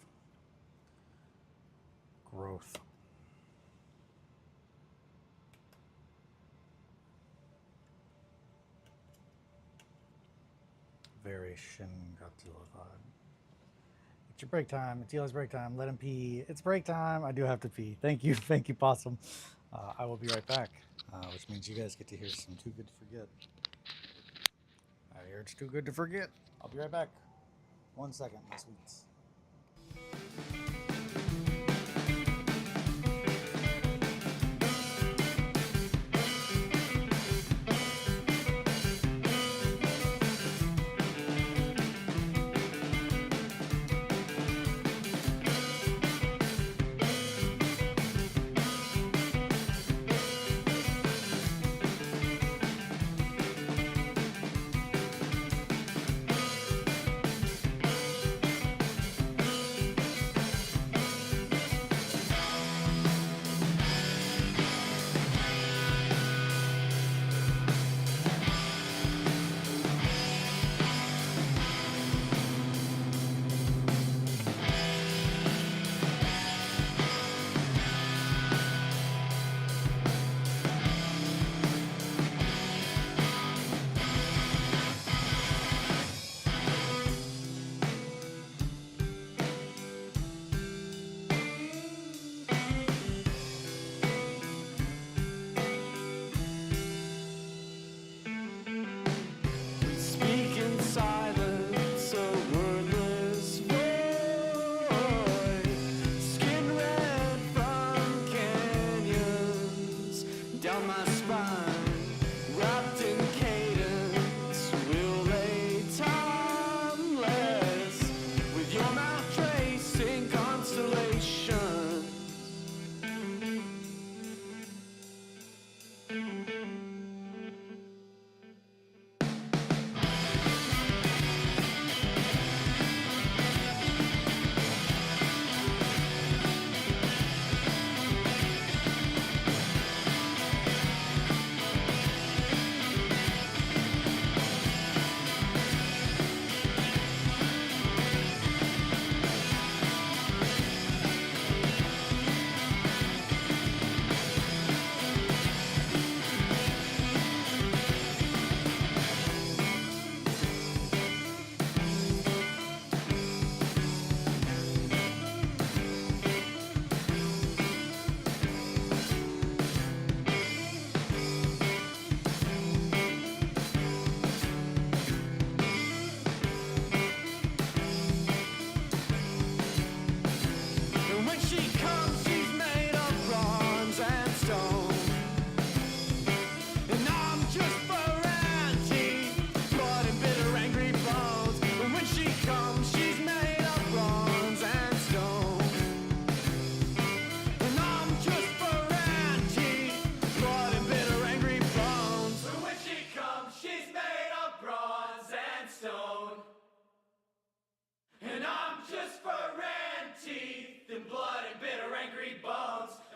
Speaker 1: growth. Very Shin Godzilla vibe. It's your break time. It's Eli's break time. Let him pee. It's break time. I do have to pee. Thank you. Thank you, Possum. I will be right back, which means you guys get to hear some Too Good to Forget. I hear it's too good to forget. I'll be right back. 1 second, my sweets.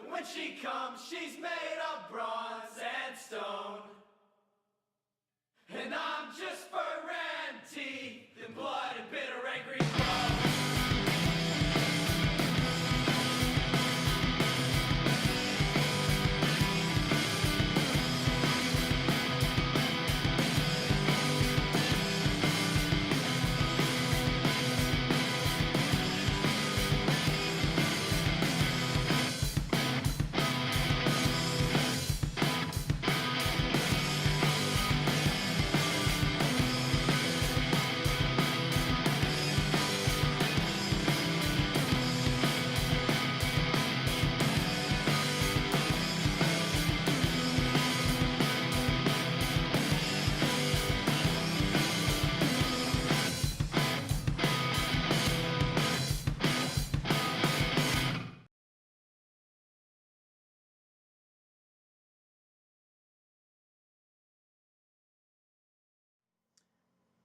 Speaker 2: When she comes, she's made of bronze and stone.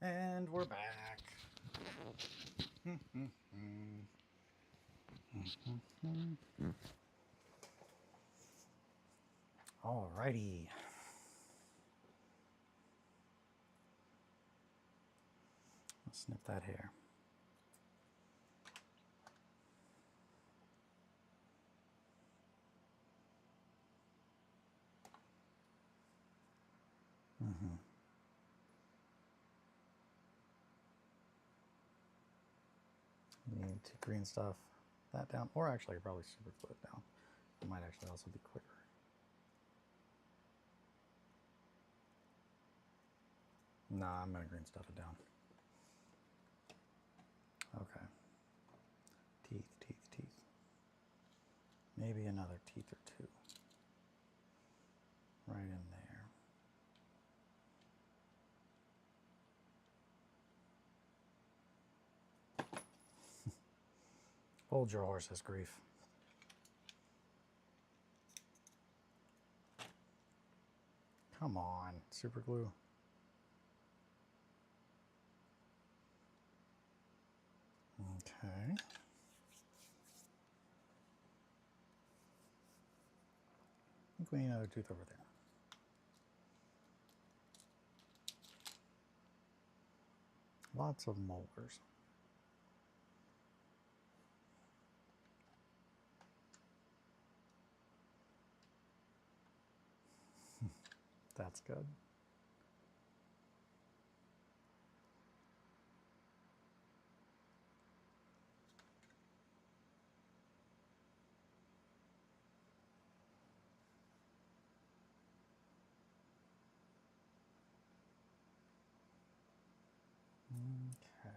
Speaker 1: And we're back. Alrighty. Let's snip that hair. You need to green stuff that down, or actually probably super glue it down. It might actually also be quicker. Nah, I'm gonna green stuff it down. Okay. Teeth, teeth, teeth. Maybe another teeth or two. Right in there. Hold your horse's grief. Come on, super glue. Okay. I think we need another tooth over there. Lots of molars. That's good. Okay.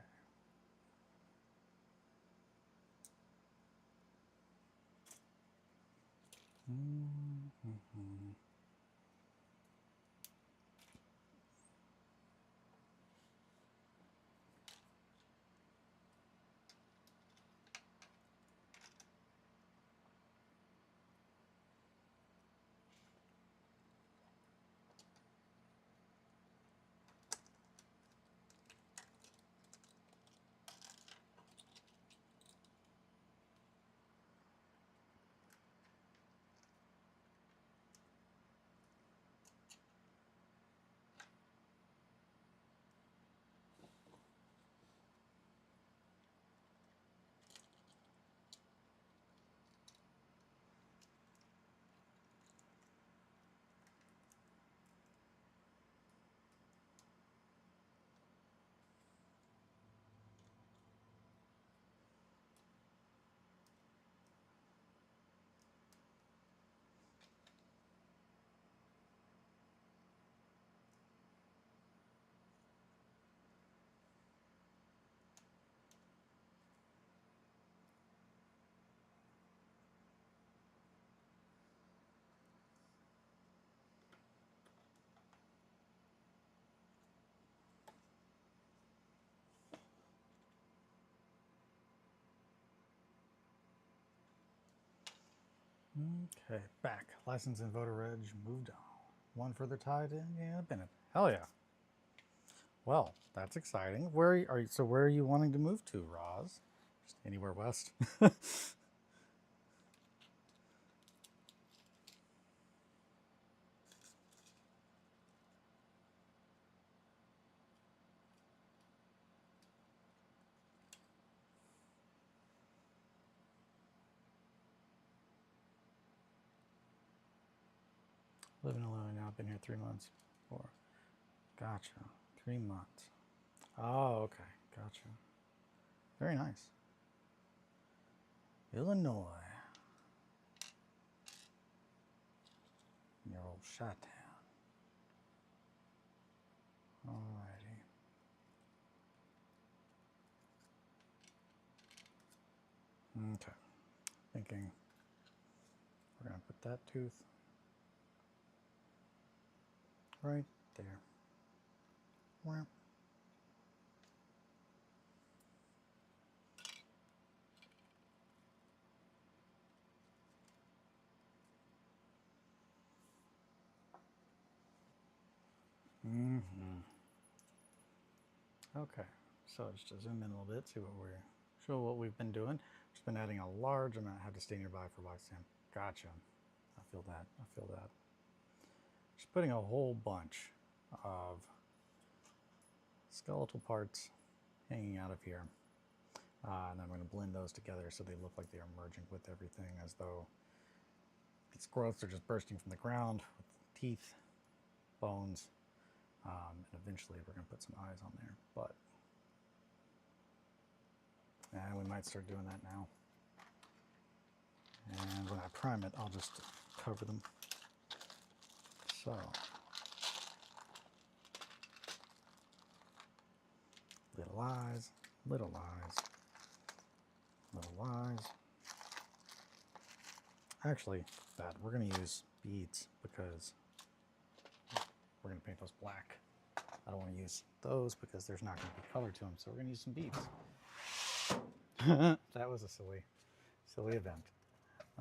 Speaker 1: Okay, back. License and voter reg moved on. One further tied in. Yeah, Bennett. Hell yeah. Well, that's exciting. Where are you? So where are you wanting to move to, Roz? Just anywhere west. Living alone now. Been here 3 months. 4. Gotcha. 3 months. Oh, okay. Gotcha. Very nice. Illinois. Your old shot town. Alrighty. Okay. Thinking we're gonna put that tooth right there. Where? Okay, so just to zoom in a little bit, show what we've been doing. Just been adding a large amount. I have to stay nearby for wax Sam. Gotcha. I feel that. I feel that. Just putting a whole bunch of skeletal parts hanging out of here. And then I'm going to blend those together so they look like they are merging with everything, as though these growths are just bursting from the ground with teeth, bones, and eventually we're going to put some eyes on there. But we might start doing that now. And when I prime it, I'll just cover them. So, little eyes, little eyes, little eyes. Actually, we're going to use beads because we're going to paint those black. I don't want to use those because there's not going to be color to them, so we're going to use some beads. That was a silly event.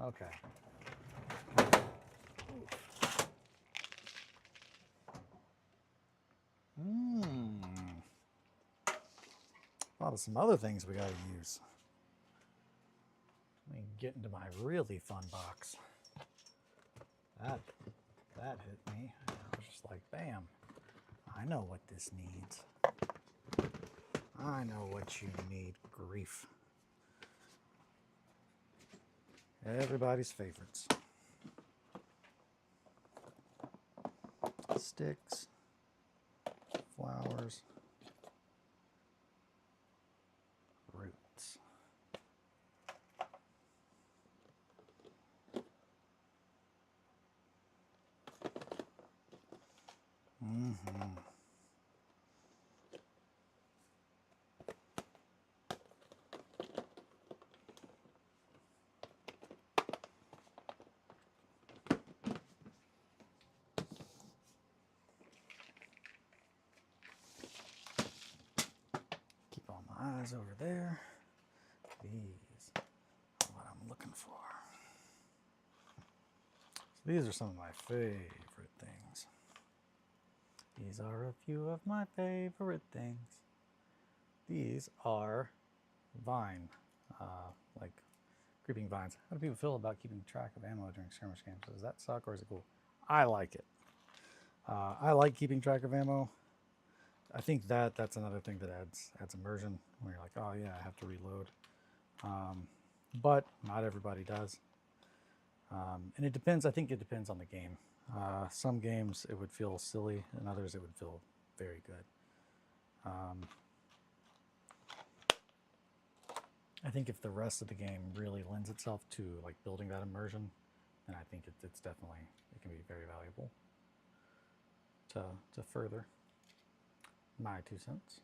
Speaker 1: Okay. Thought of some other things we got to use. Let me get into my really fun box. That hit me. I was just like, bam. I know what this needs. I know what you need, grief. Everybody's favorites. Sticks, flowers, roots. Keep all my eyes over there. These are what I'm looking for. So these are some of my favorite things. These are a few of my favorite things. These are vine, like creeping vines. How do people feel about keeping track of ammo during skirmish games? Does that suck or is it cool? I like it. I like keeping track of ammo. I think that's another thing that adds immersion, where you're like, oh yeah, I have to reload. But not everybody does. And it depends, I think it depends on the game. Some games it would feel silly, and others it would feel very good. I think if the rest of the game really lends itself to like building that immersion, then I think it's definitely, it can be very valuable to further my 2 cents.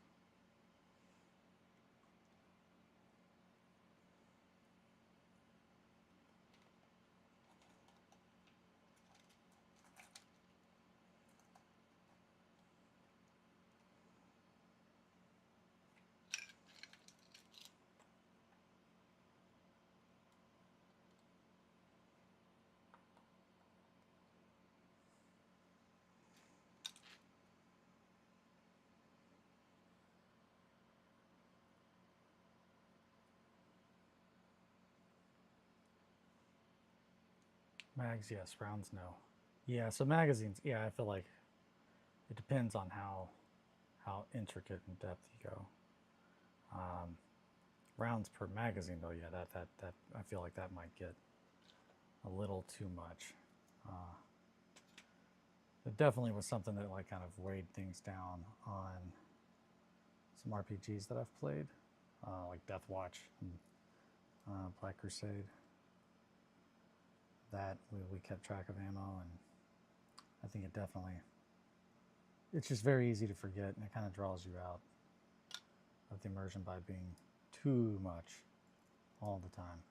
Speaker 1: Mags, yes. Rounds, no. Yeah, so magazines, yeah, I feel like it depends on how intricate and depth you go. Rounds per magazine, though, yeah, that I feel like that might get a little too much. It definitely was something that like kind of weighed things down on some RPGs that I've played, like Death Watch and Black Crusade. That we kept track of ammo, and I think it definitely, it's just very easy to forget, and it kind of draws you out of the immersion by being too much all the time.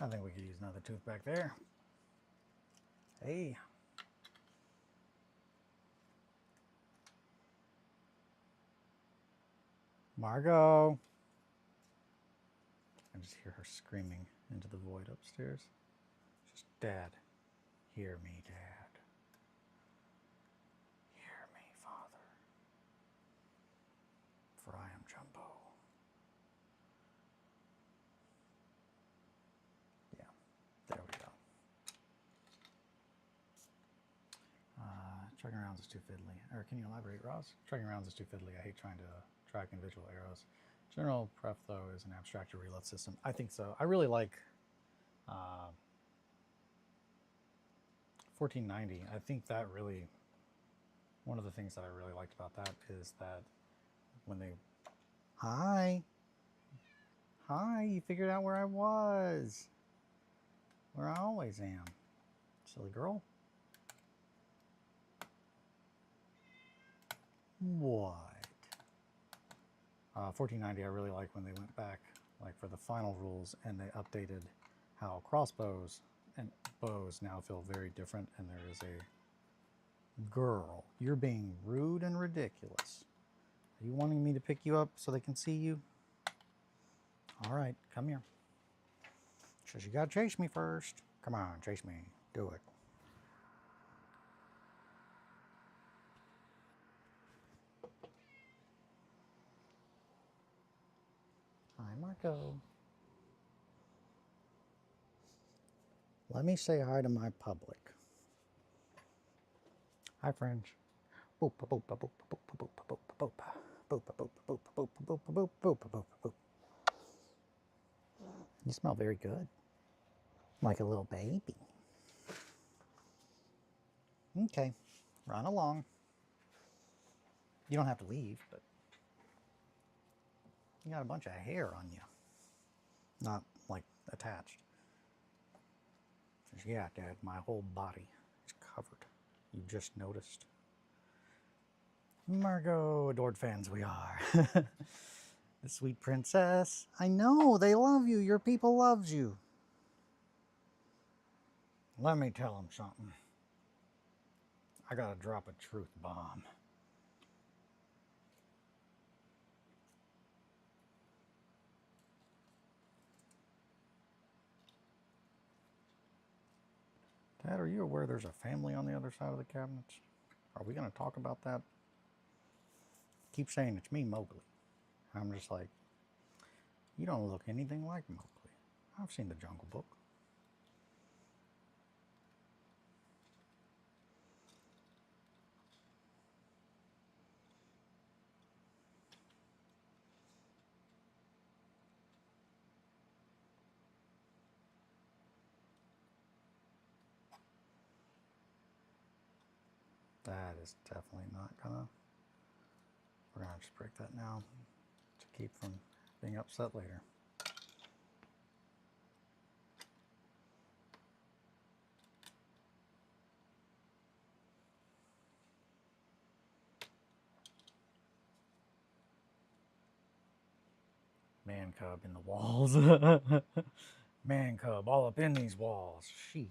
Speaker 1: I think we could use another tooth back there. Hey. Margot. I just hear her screaming into the void upstairs. Just, Dad, hear me, Dad. Hear me, Father. For I am Jumbo. Yeah, there we go. Tracking rounds is too fiddly. Or can you elaborate, Ross? Tracking rounds is too fiddly. I hate trying to track individual arrows. General pref, though, is an abstracted reload system. I think so. I really like 1490. I think that really, one of the things that I really liked about that is that when they, hi, you figured out where I was, where I always am, silly girl. What? 1490, I really like when they went back, like for the final rules, and they updated how crossbows and bows now feel very different, and there is a girl. You're being rude and ridiculous. Are you wanting me to pick you up so they can see you? All right, come here. Says you gotta chase me first. Come on, chase me. Do it. Hi, Marco. Let me say hi to my public. Hi, friends. Boop, boop, boop, boop, boop, boop, boop, boop, boop, boop, boop, boop, boop, boop, boop, boop, boop. You smell very good, like a little baby. Okay, run along. You don't have to leave, but you got a bunch of hair on you, not like attached. Yeah, Dad, my whole body is covered. You just noticed. Margot, adored fans we are. The sweet princess. I know, they love you. Your people loves you. Let me tell them something. I gotta drop a truth bomb. Dad, are you aware there's a family on the other side of the cabinets? Are we gonna talk about that? Keep saying it's me, Mowgli. I'm just like, you don't look anything like Mowgli. I've seen the Jungle Book. That is definitely not gonna, we're gonna just break that now to keep from being upset later. Man cub in the walls. Man cub all up in these walls. Shit.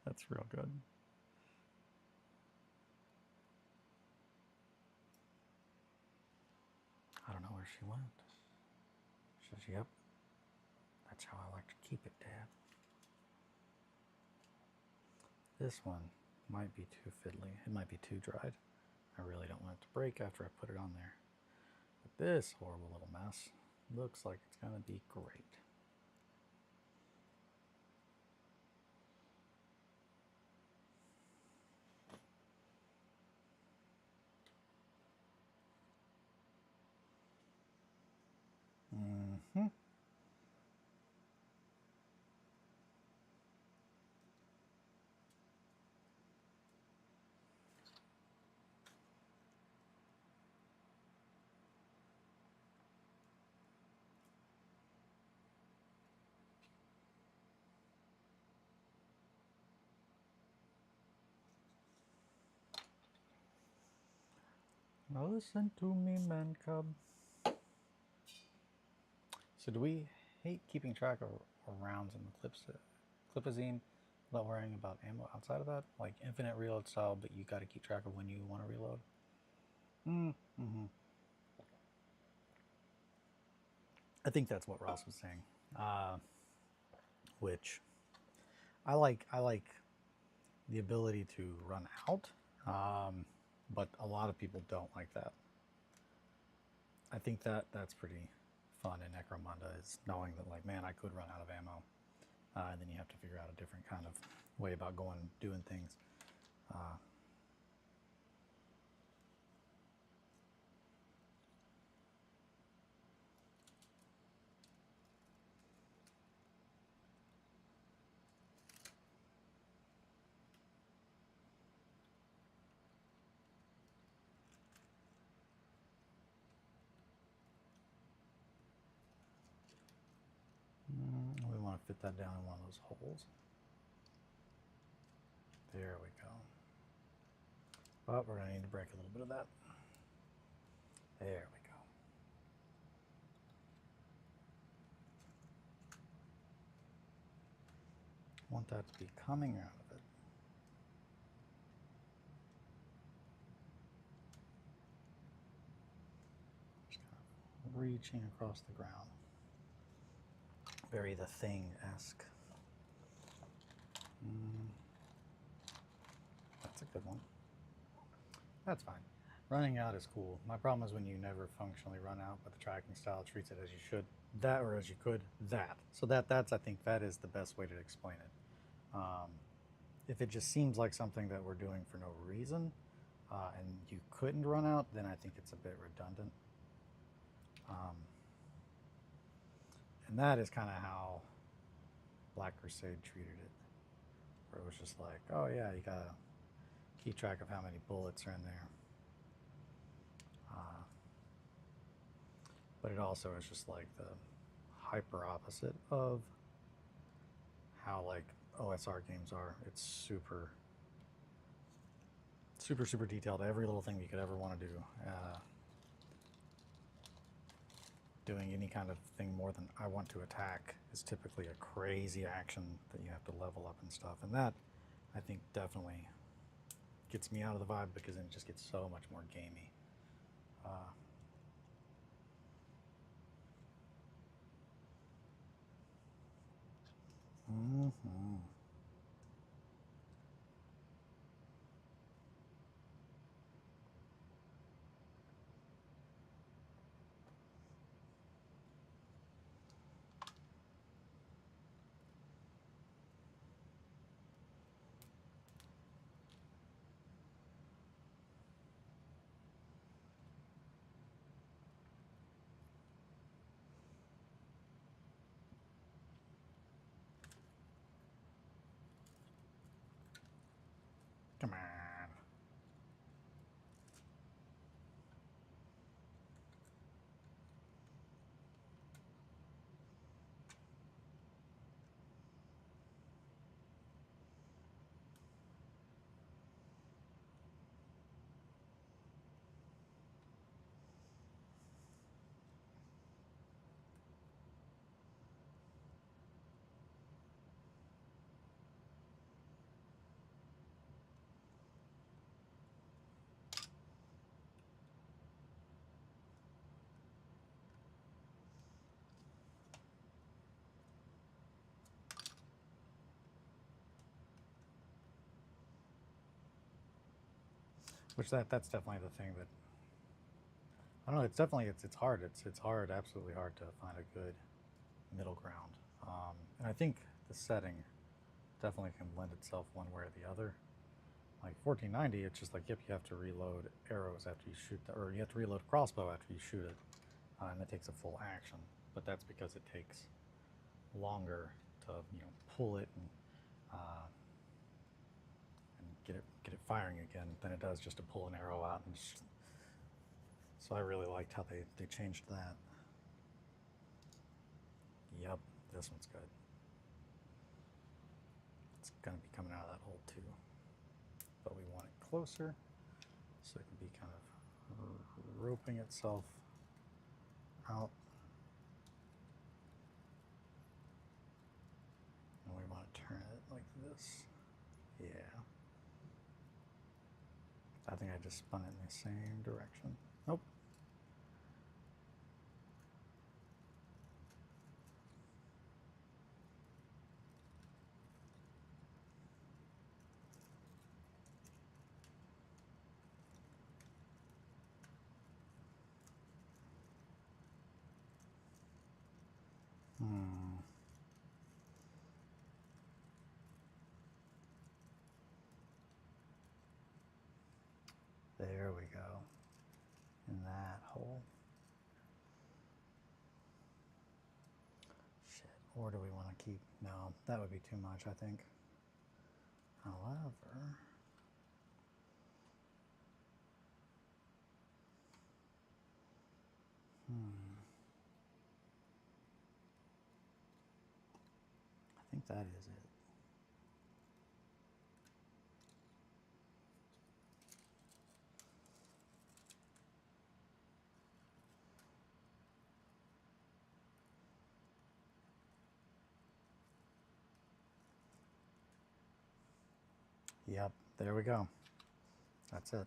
Speaker 1: That's real good. I don't know where she went. She says, yep. That's how I like to keep it, Dad. This one might be too fiddly. It might be too dried. I really don't want it to break after I put it on there. But this horrible little mess looks like it's going to be great. Mm-hmm. Now listen to me, man cub. So do we hate keeping track of rounds in the clipazine without worrying about ammo outside of that, like infinite reload style, but you got to keep track of when you want to reload. Mm-hmm. I think that's what Ross was saying, which I like. I like the ability to run out, but a lot of people don't like that. I think that's pretty fun in Necromunda, is knowing that, like, man, I could run out of ammo, and then you have to figure out a different kind of way about doing things. We want to fit that down in one of those holes. There we go. But we're going to need to break a little bit of that. There we go. Want that to be coming out of it. Just kind of reaching across the ground. Very The Thing-esque. That's a good one. That's fine. Running out is cool. My problem is when you never functionally run out, but the tracking style treats it as you should. That, or as you could, that. So that's, I think, that is the best way to explain it. If it just seems like something that we're doing for no reason, and you couldn't run out, then I think it's a bit redundant. And that is kind of how Black Crusade treated it, where it was just like, oh yeah, you gotta keep track of how many bullets are in there. But it also is just like the hyper opposite of how like OSR games are. It's super detailed. Every little thing you could ever want to do. Doing any kind of thing more than I want to attack is typically a crazy action that you have to level up and stuff. And that, I think, definitely gets me out of the vibe, because then it just gets so much more gamey. Come on. Which that's definitely the thing that, I don't know, it's definitely, it's hard. It's hard, absolutely hard to find a good middle ground. And I think the setting definitely can lend itself one way or the other. Like 1490, it's just like, yep, you have to reload arrows after you shoot, or you have to reload crossbow after you shoot it, and it takes a full action. But that's because it takes longer to, you know, pull it and get it firing again than it does just to pull an arrow out. And just, so I really liked how they changed that. Yep, this one's good. It's gonna be coming out of that hole too, but we want it closer so it can be kind of roping itself out. have spun it in the same direction. Nope. There we go. In that hole. Shit. Or do we want to keep? No, that would be too much, I think. However, I think that is it. Yep, there we go. That's it.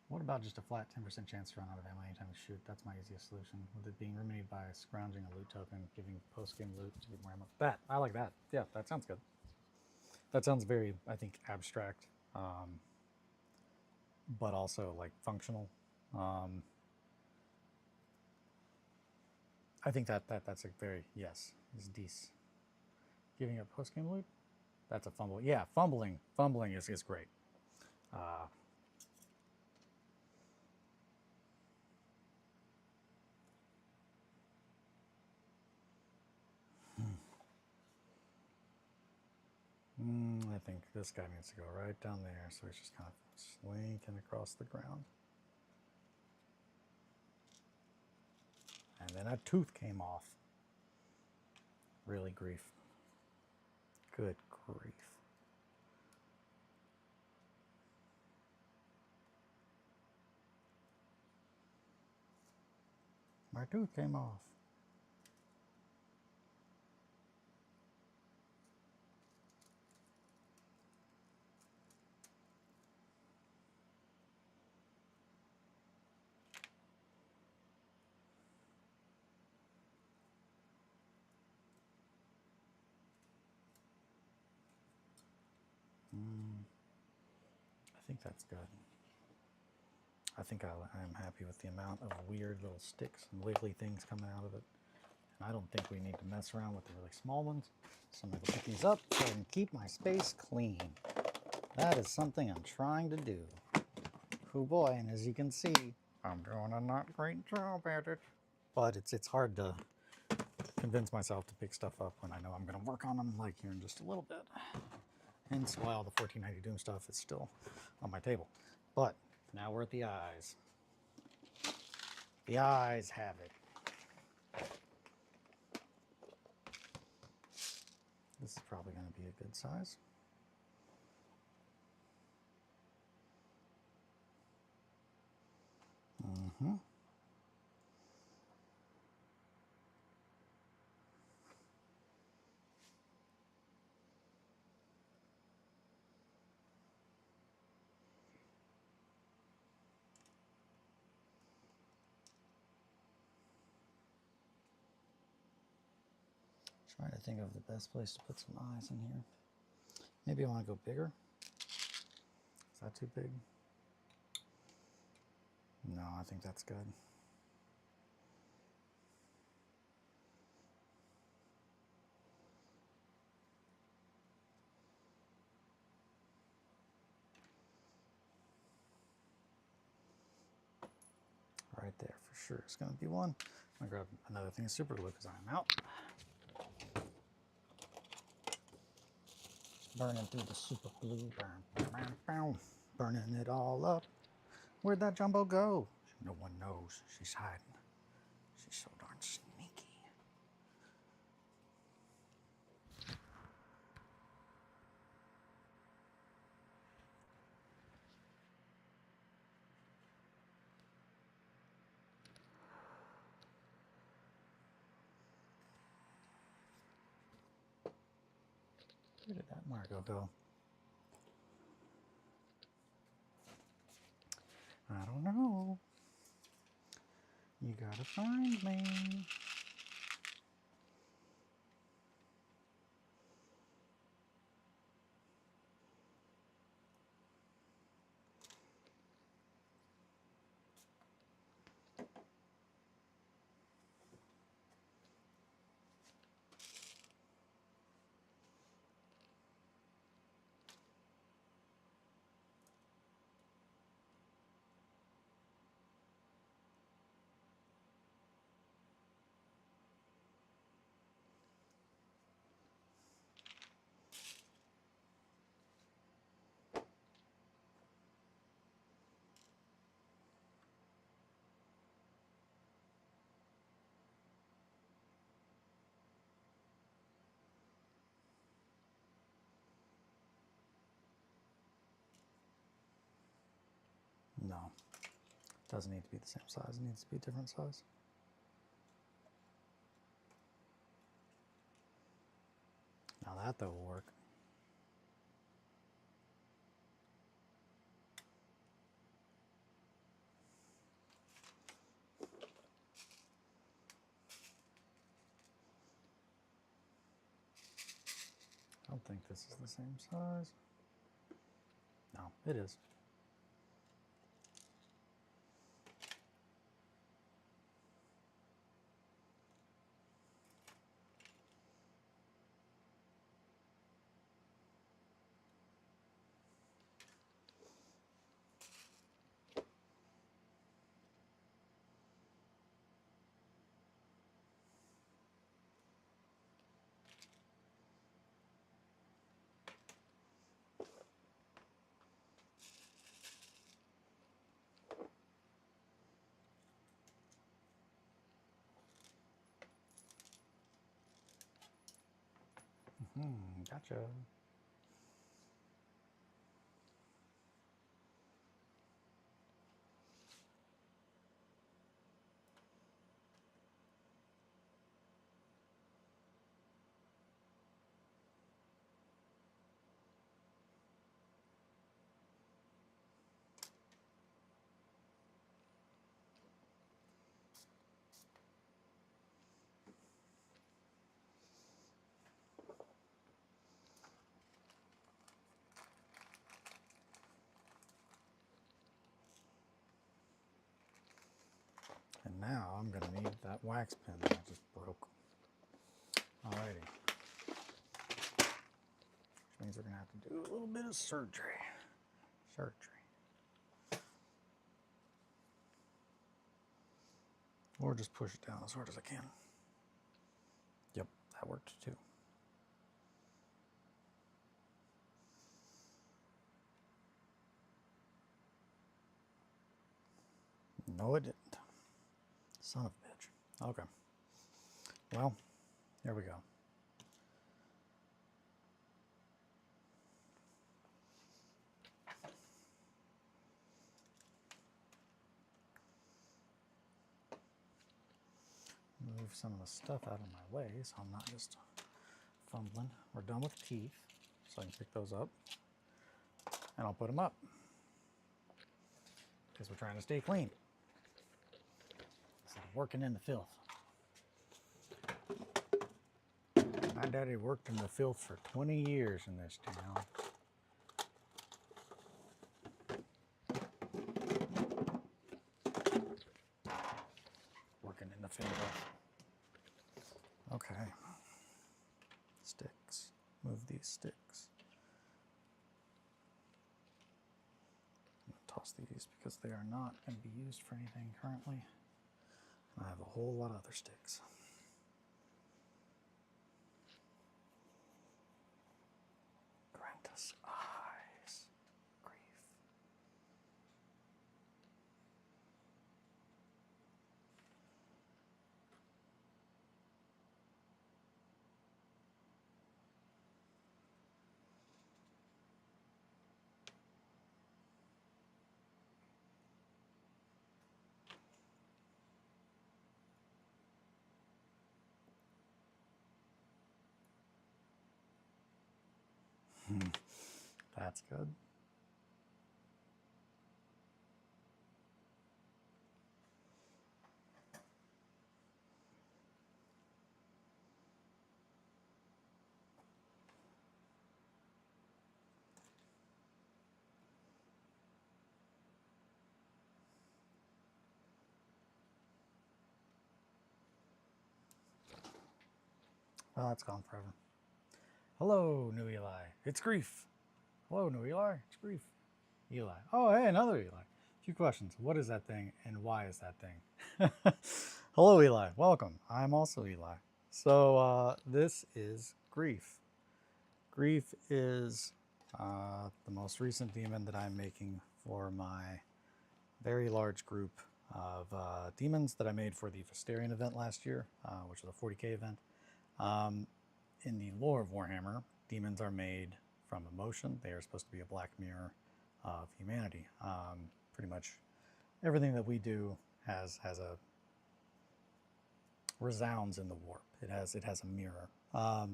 Speaker 1: What about just a flat 10% chance to run out of ammo anytime you shoot? That's my easiest solution, with it being remedied by scrounging a loot token, giving post-game loot to get more ammo. That, I like that. Yeah, that sounds good. That sounds very, I think, abstract, but also like functional. I think that's a very, yes, is decent. Giving up post-game loot? That's a fumble. Yeah, fumbling is great. I think this guy needs to go right down there, so he's just kind of slinking across the ground. And then a tooth came off. Really grief. Good grief. My tooth came off. I think that's good. I think I'm happy with the amount of weird little sticks and wiggly things coming out of it. And I don't think we need to mess around with the really small ones. So I'm going to pick these up so I can keep my space clean. That is something I'm trying to do. Oh boy, and as you can see, I'm doing a not great job at it. But it's hard to convince myself to pick stuff up when I know I'm going to work on them like here in just a little bit. Hence why all the 1490 Doom stuff is still on my table. But now we're at the eyes. The eyes have it. This is probably going to be a good size. Trying to think of the best place to put some eyes in here. Maybe I want to go bigger. Is that too big? No, I think that's good. Right there, for sure. It's going to be one. I'm going to grab another thing of super glue because I'm out. Burning through the super glue. Burning it all up. Where'd that Jumbo go? No one knows. She's hiding. She's so darn sneaky. Where did that Margot go? I don't know. You gotta find me. No, it doesn't need to be the same size. It needs to be a different size. Now that though will work. I don't think this is the same size. No, it is. Gotcha. And now I'm going to need that wax pen that I just broke. Alrighty. Which means we're going to have to do a little bit of surgery. Or just push it down as hard as I can. Yep, that worked too. No, it didn't. Son of a bitch. Okay. Well, here we go. Move some of the stuff out of my way so I'm not just fumbling. We're done with teeth, so I can pick those up. And I'll put them up. Because we're trying to stay clean. Instead of working in the filth. My daddy worked in the filth for 20 years in this town. Working in the filth. Okay. Sticks. Move these sticks. I'm going to toss these because they are not going to be used for anything currently. And I have a whole lot of other sticks. Crap. That's good. Oh, it's gone forever. Hello, new Eli. It's Grief. Hello, new Eli. It's Grief. Eli. Oh, hey, another Eli. A few questions. What is that thing, and why is that thing? Hello, Eli. Welcome. I'm also Eli. So this is Grief. Grief is the most recent demon that I'm making for my very large group of demons that I made for the Distillery event last year, which was a 40k event. In the lore of Warhammer, demons are made from emotion. They are supposed to be a black mirror of humanity. Pretty much everything that we do has a resounds in the warp. It has a mirror.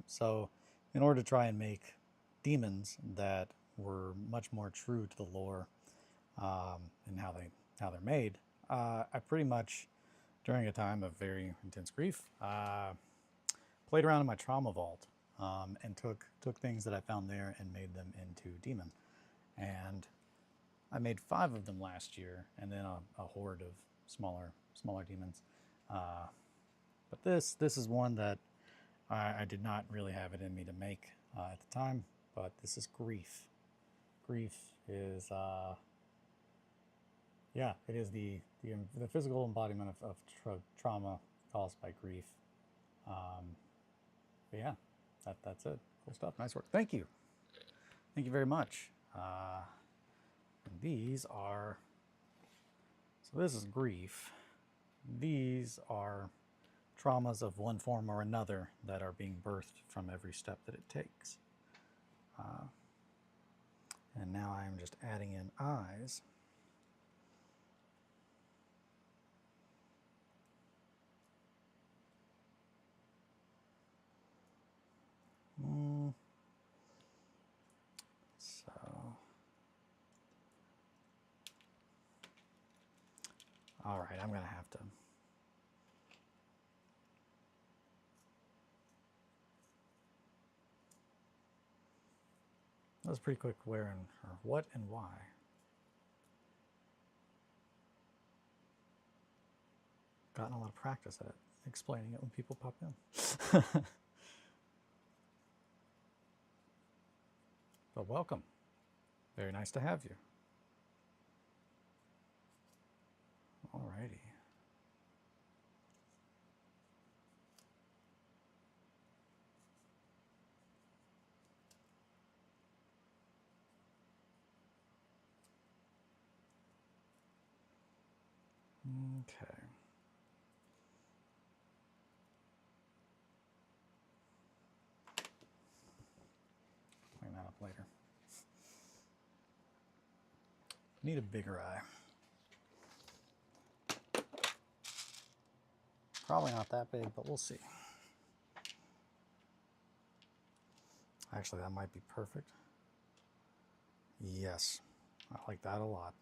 Speaker 1: So in order to try and make demons that were much more true to the lore and how they're made, I pretty much, during a time of very intense grief, played around in my trauma vault and took things that I found there and made them into demon. And I made 5 of them last year, and then a horde of smaller demons. But this is one that I did not really have it in me to make at the time. But this is Grief. Grief is yeah, it is the physical embodiment of trauma caused by grief. But yeah, that's it. Cool stuff. Nice work. Thank you. Thank you very much. And these are, so this is Grief. These are traumas of one form or another that are being birthed from every step that it takes. And now I'm just adding in eyes. So, all right, I'm going to have to. That was pretty quick where and or what and why. Gotten a lot of practice at it, explaining it when people pop in. But welcome. Very nice to have you. Alrighty. Okay. Clean that up later. Need a bigger eye. Probably not that big, but we'll see. Actually, that might be perfect. Yes, I like that a lot.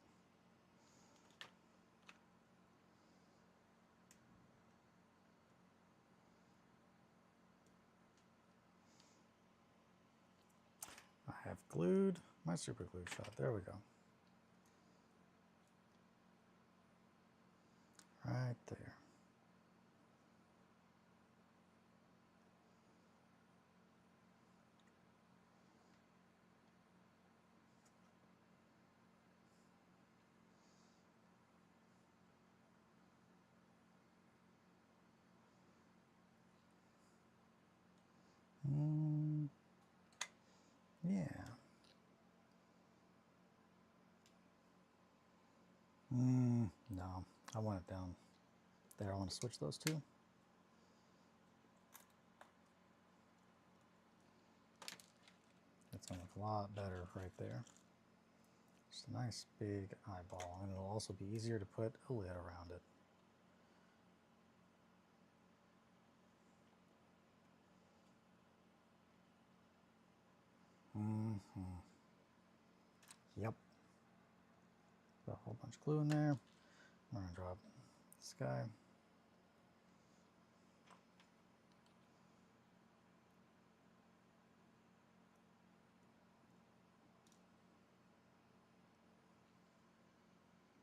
Speaker 1: I have glued my super glue shot. There we go. Right there. Yeah. No, I want it down there. I want to switch those two. It's going to look a lot better right there. Just a nice big eyeball, and it'll also be easier to put a lid around it. Yep. Got a whole bunch of glue in there. We're gonna drop this guy.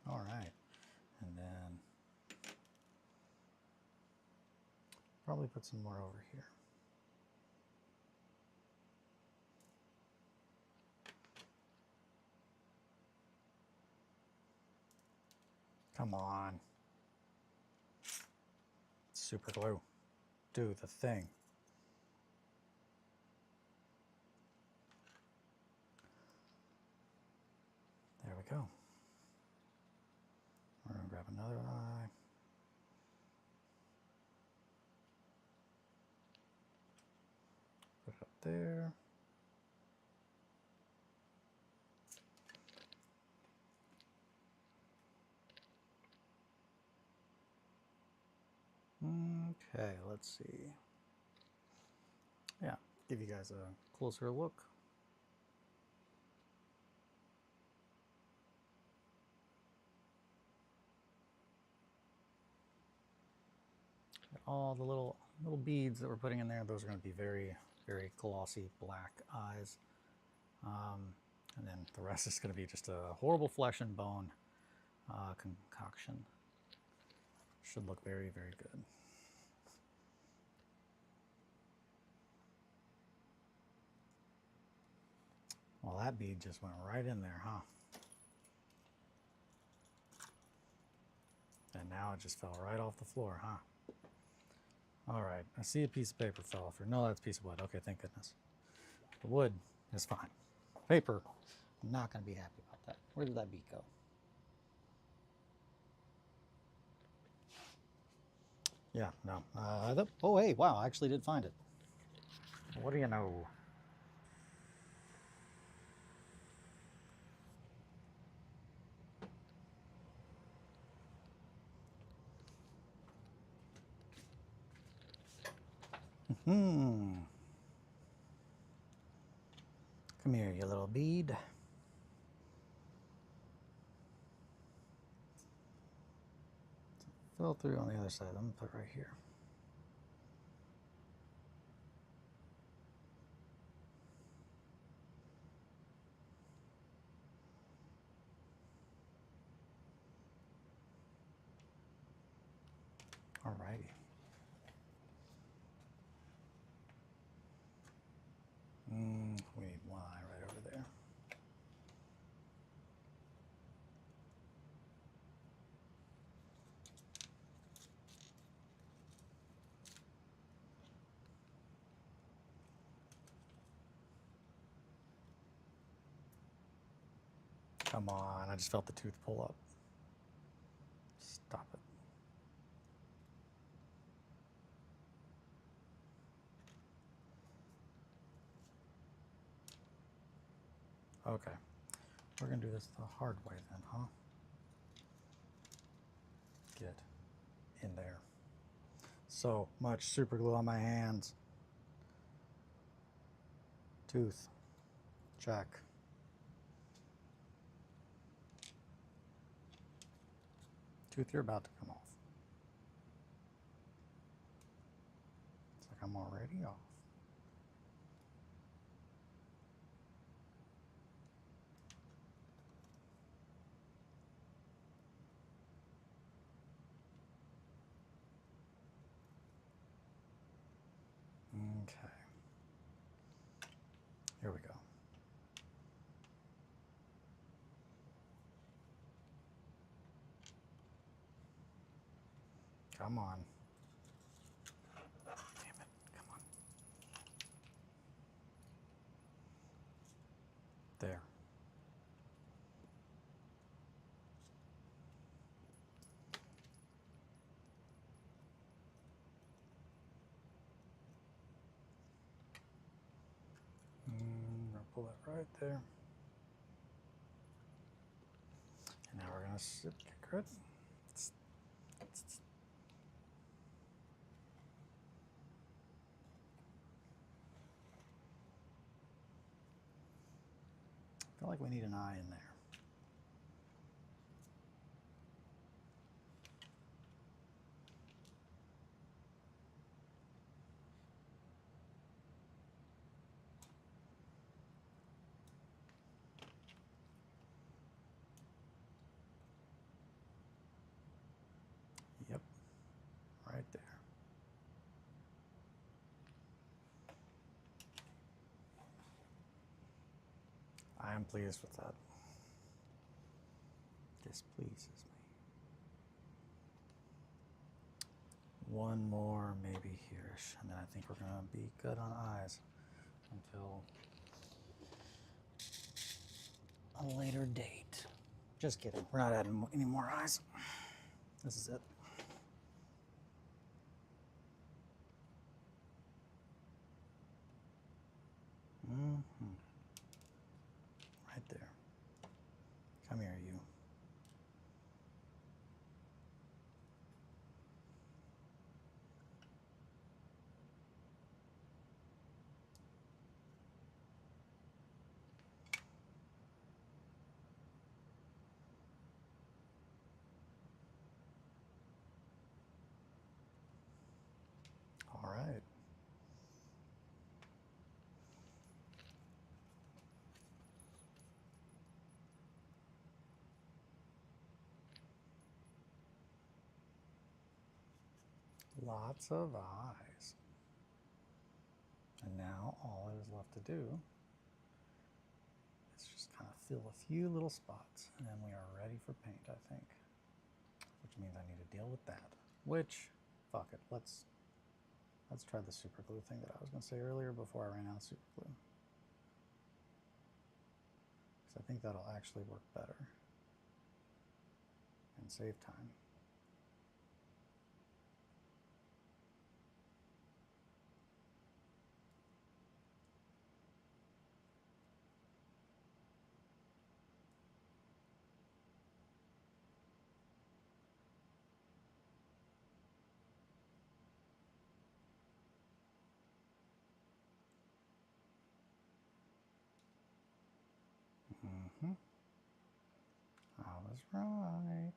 Speaker 1: All right, and then probably put some more over here. Come on. Super glue. Do the thing. There we go. We're going to grab another eye. Put it up there. Okay, let's see. Yeah, give you guys a closer look. All the little beads that we're putting in there, those are going to be very, very glossy black eyes. And then the rest is going to be just a horrible flesh and bone concoction. Should look very, very good. Well, that bead just went right in there, huh? And now it just fell right off the floor, huh? All right, I see a piece of paper fell off here. No, that's a piece of wood. Okay, thank goodness. The wood is fine. Paper, I'm not going to be happy about that. Where did that bead go? Yeah, no. Oh, hey, wow, I actually did find it. What do you know? Come here, you little bead. Fell through on the other side. I'm going to put it right here. Alrighty. We need one eye right over there. Come on, I just felt the tooth pull up. Stop it. Okay, we're gonna do this the hard way then, huh? Get in there. So much super glue on my hands. Tooth. Check. Tooth, you're about to come off. It's like I'm already off. Okay. Here we go. Come on. Damn it. Come on. There. I'll pull that right there. And now we're going to kick it. I feel like we need an eye in there. I am pleased with that. This pleases me. One more maybe here-ish, and then I think we're gonna be good on eyes until a later date. Just kidding, we're not adding any more eyes. This is it. Right there. Come here, you. All right. Lots of eyes. And now all that is left to do is just kind of fill a few little spots, and then we are ready for paint, I think. Which means I need to deal with that. Which, fuck it, let's try the super glue thing that I was going to say earlier before I ran out of super glue. Because I think that'll actually work better and save time. I was right.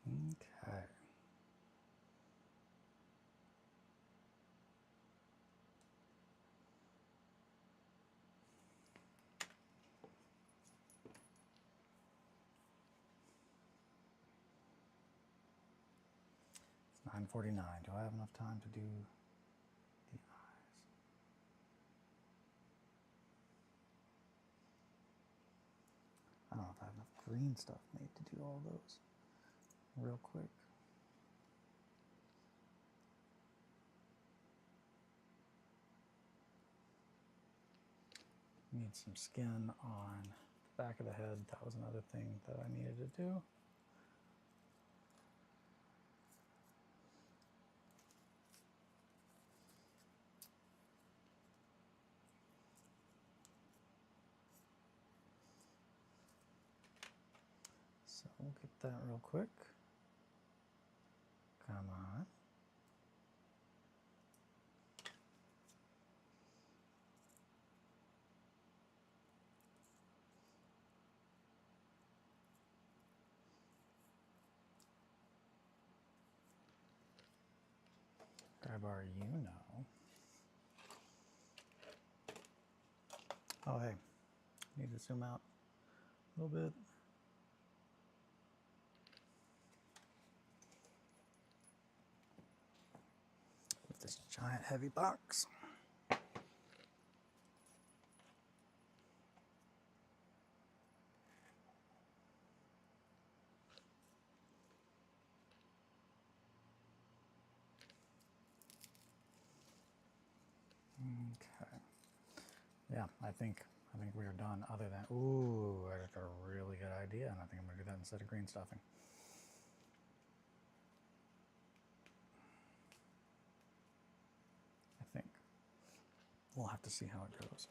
Speaker 1: Okay. It's 9:49. Do I have enough time to do the eyes? I don't know if I have enough green stuff made to do all those real quick. Need some skin on the back of the head. That was another thing that I needed to do. So we'll get that real quick. Come on. Grab our Oh, hey, need to zoom out a little bit. With this giant heavy box. Okay. Yeah, I think we are done. Other than, ooh, I got a really good idea, and I think I'm gonna do that instead of green stuffing. I think we'll have to see how it goes.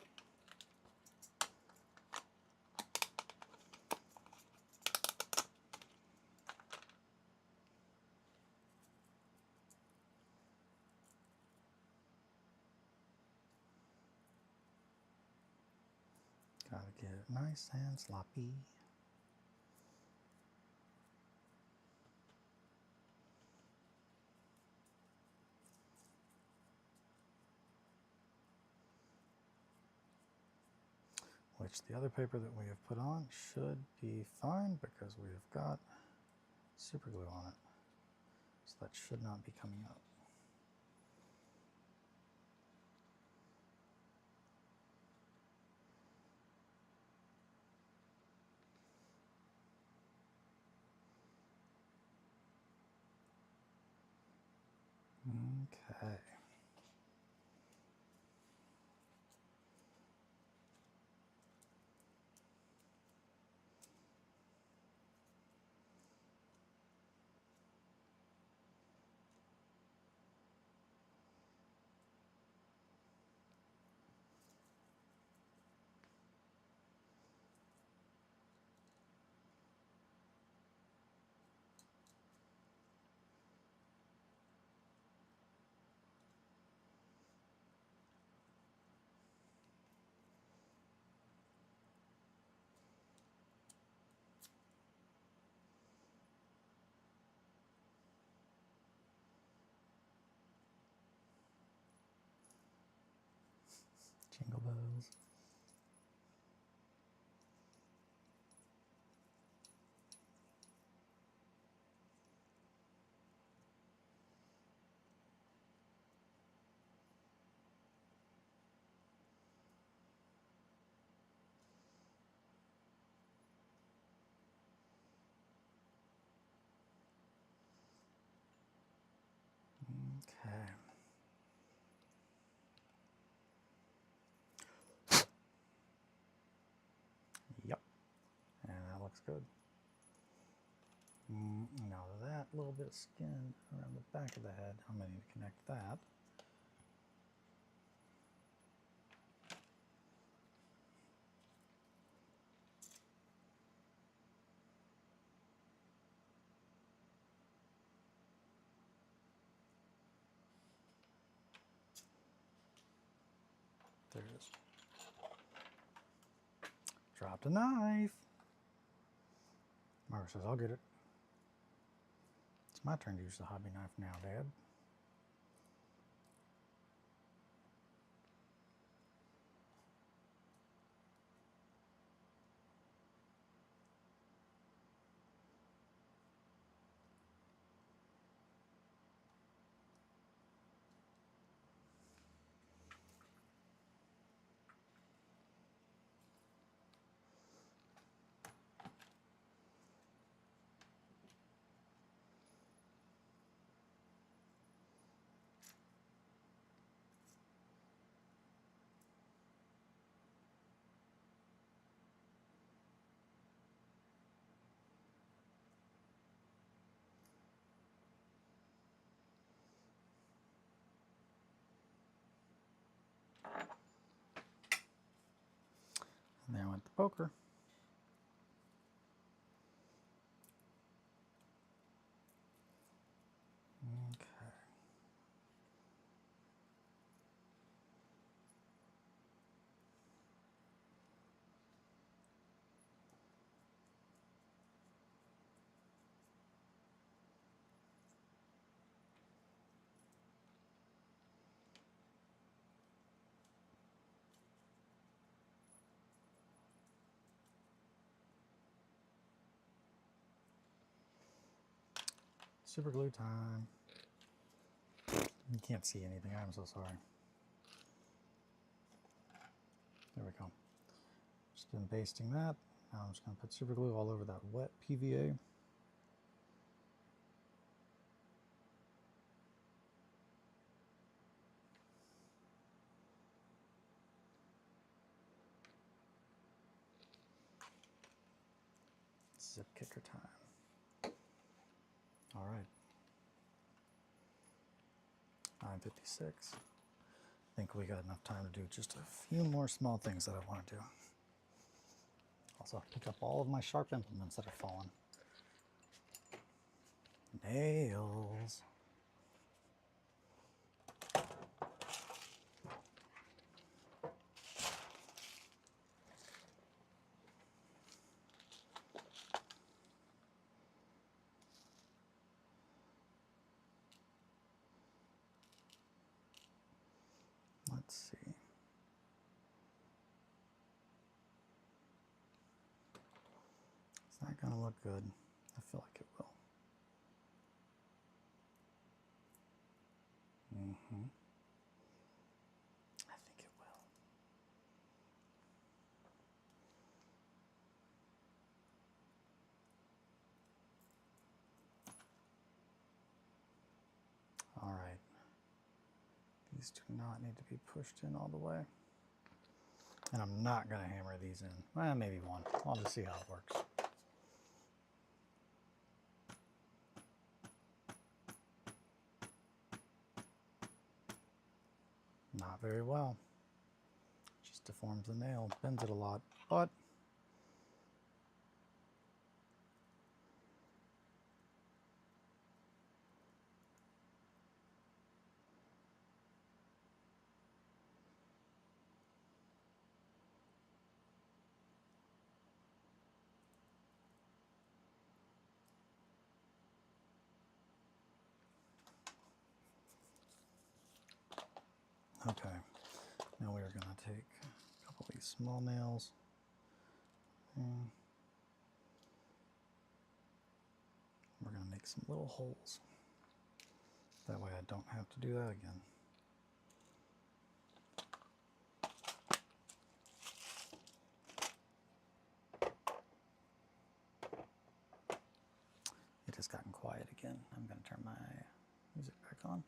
Speaker 1: Gotta get it nice and sloppy. which the other paper that we have put on should be fine because we have got super glue on it. So that should not be coming up. Okay. Jingle bells. Okay. Yep. And that looks good. Now that little bit of skin around the back of the head, I'm going to need to connect that. There it is. Dropped a knife. Margaret says, I'll get it. It's my turn to use the hobby knife now, Dad. And there went the poker. Okay. Super glue time. You can't see anything. I'm so sorry. There we go. Just been basting that. Now I'm just going to put super glue all over that wet PVA. Zip kicker time. All right. 9:56. I think we got enough time to do just a few more small things that I want to do. Also, pick up all of my sharp implements that are fallen. Nails. Let's see. gonna look good. I feel like it will. I think it will. All right. These do not need to be pushed in all the way. And I'm not going to hammer these in. Well, maybe one. I'll just see how it works. Not very well. Just deforms the nail, bends it a lot, but okay. Now we are going to take a couple of these small nails. And we're going to make some little holes. That way I don't have to do that again. It has gotten quiet again. I'm going to turn my music back on.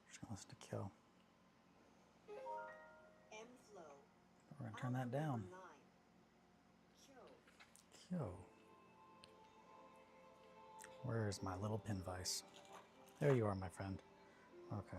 Speaker 1: Just going to listen to Kyo. We're going to turn that down. Kyo. Where is my little pin vise? There you are, my friend. Okay.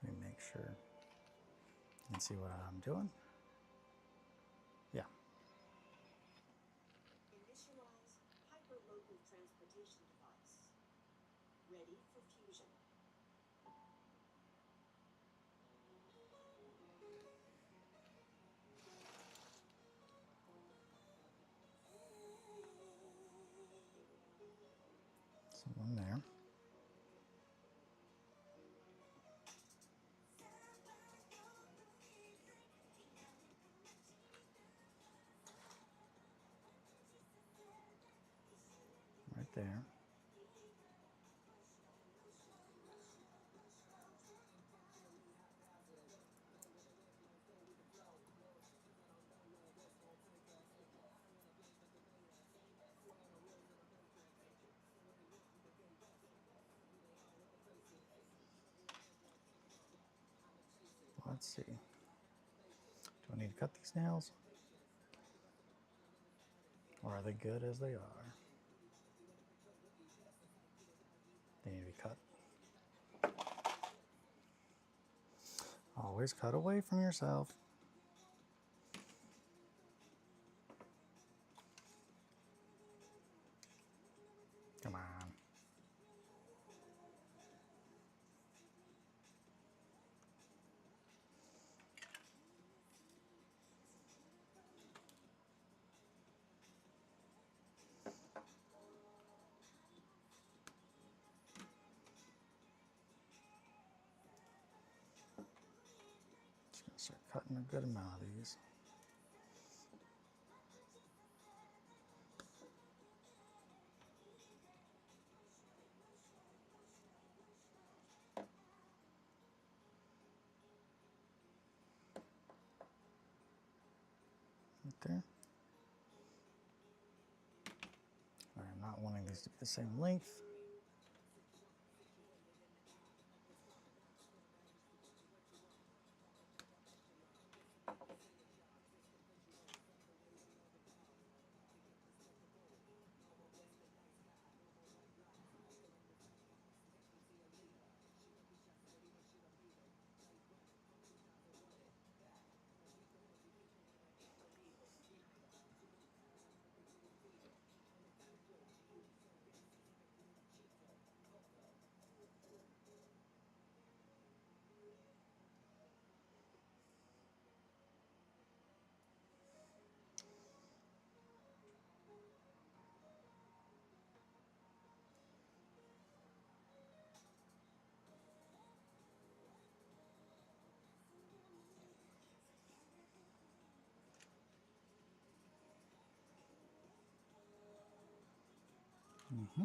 Speaker 1: Let me make sure you can see what I'm doing. Yeah.
Speaker 2: Initialize hyperlocal transportation device. Ready for fusion.
Speaker 1: Someone there. Right there. Let's see. Do I need to cut these nails? Or are they good as they are? They need to be cut. Always cut away from yourself. Come on. Just gonna start cutting a good amount of these. Right there. I'm not wanting these to be the same length. Mm-hmm.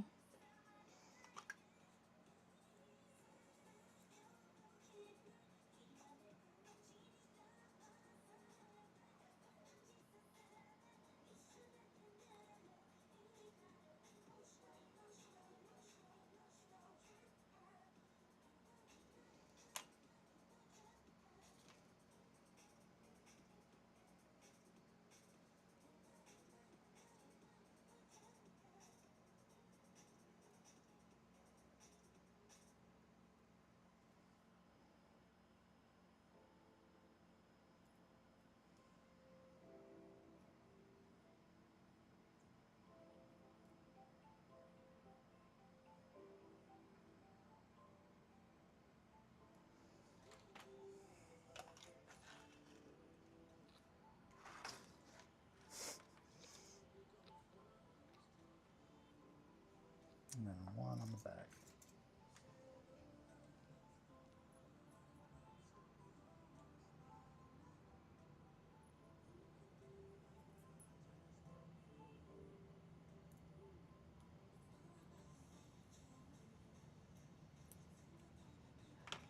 Speaker 1: And then one on the back.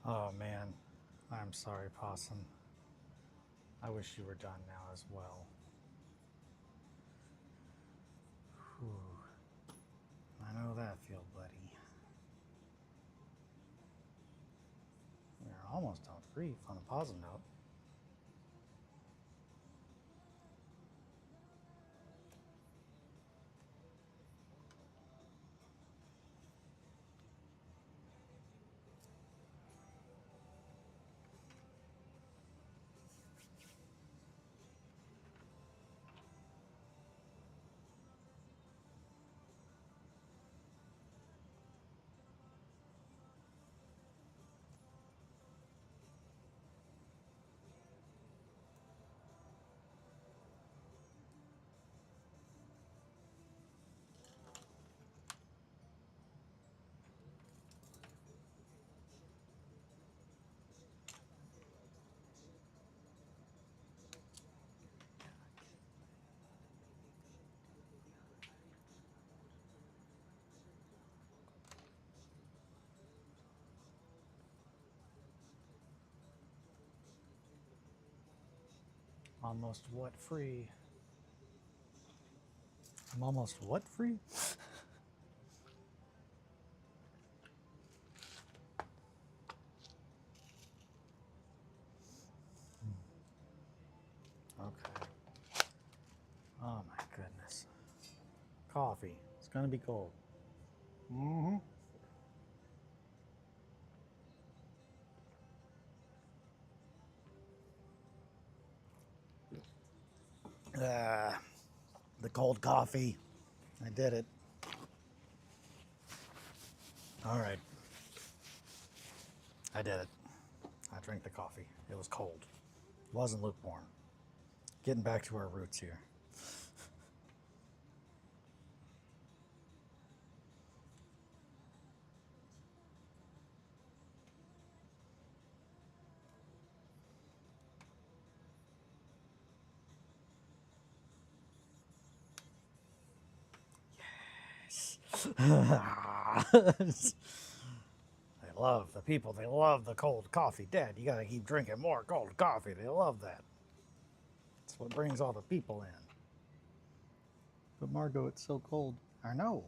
Speaker 1: Oh man, I'm sorry, Possum. I wish you were done now as well. Whew. I know that feel, buddy. We're almost on grief on a positive note. Almost what free? I'm almost what free? Okay. Oh my goodness. Coffee. It's gonna be cold. Mm-hmm. Ah, the cold coffee. I did it. All right. I did it. I drank the coffee. It was cold. It wasn't lukewarm. Getting back to our roots here. They love the people. They love the cold coffee. Dad, you gotta keep drinking more cold coffee. They love that. It's what brings all the people in. But Margot, it's so cold. I know.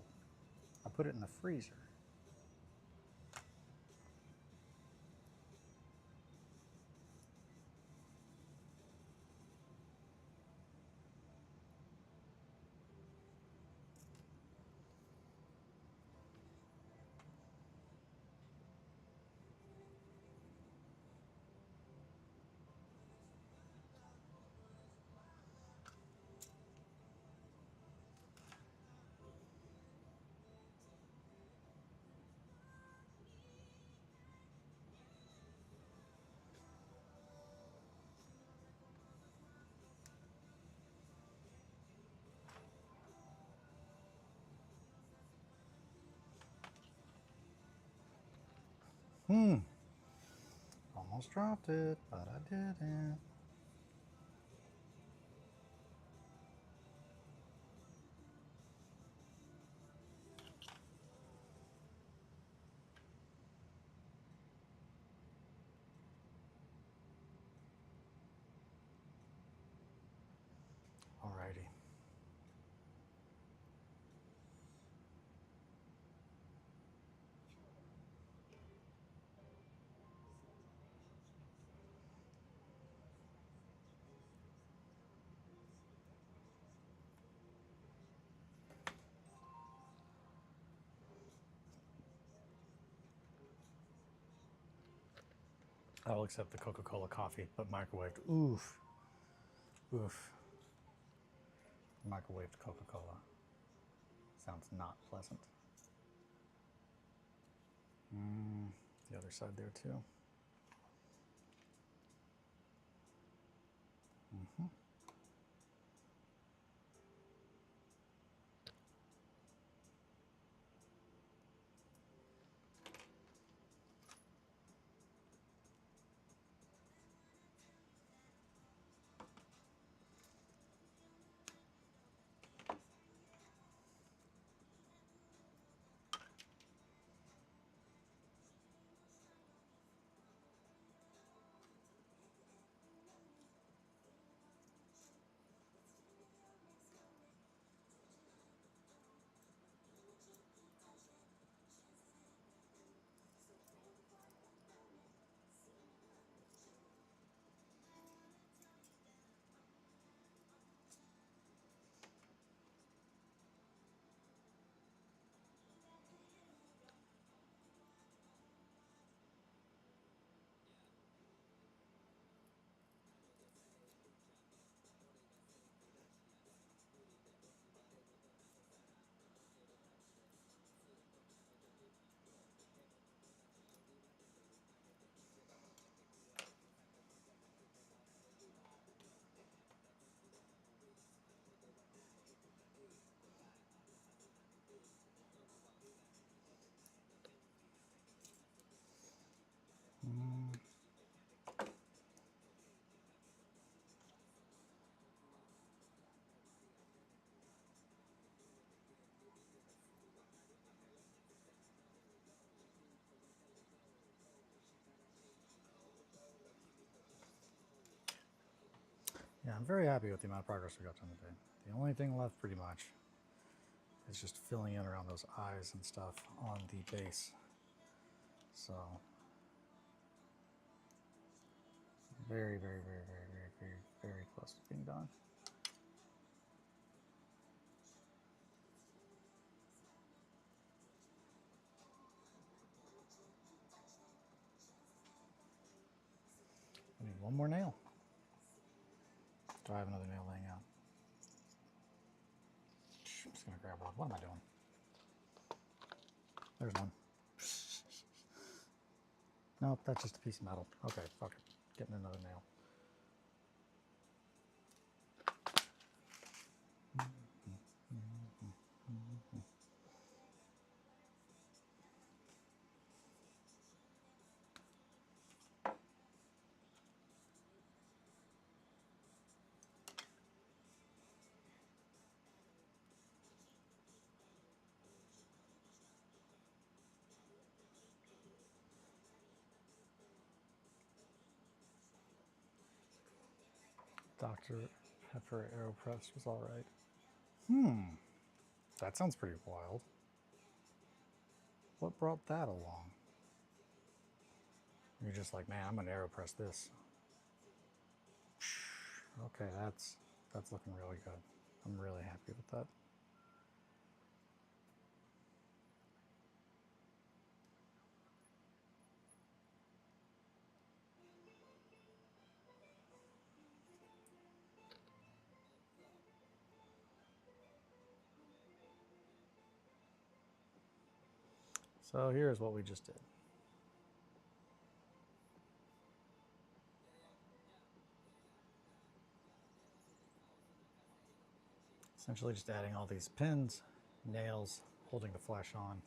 Speaker 1: I put it in the freezer. Hmm. Almost dropped it, but I didn't. I'll accept the Coca-Cola coffee, but microwaved. Oof. Oof. Microwaved Coca-Cola. Sounds not pleasant. The other side there too. Yeah, I'm very happy with the amount of progress we got done today. The only thing left, pretty much, is just filling in around those eyes and stuff on the base. So, very, very, very, very, very, very, very close to being done. I need one more nail. Do I have another nail laying out? I'm just gonna grab one. What am I doing? There's one. Nope, that's just a piece of metal. Okay, fuck it. Getting another nail. Dr. Pepper AeroPress was alright. That sounds pretty wild. What brought that along? You're just like, man, I'm gonna AeroPress this. Okay, that's looking really good. I'm really happy with that. So here's what we just did. Essentially just adding all these pins, nails, holding the flesh on.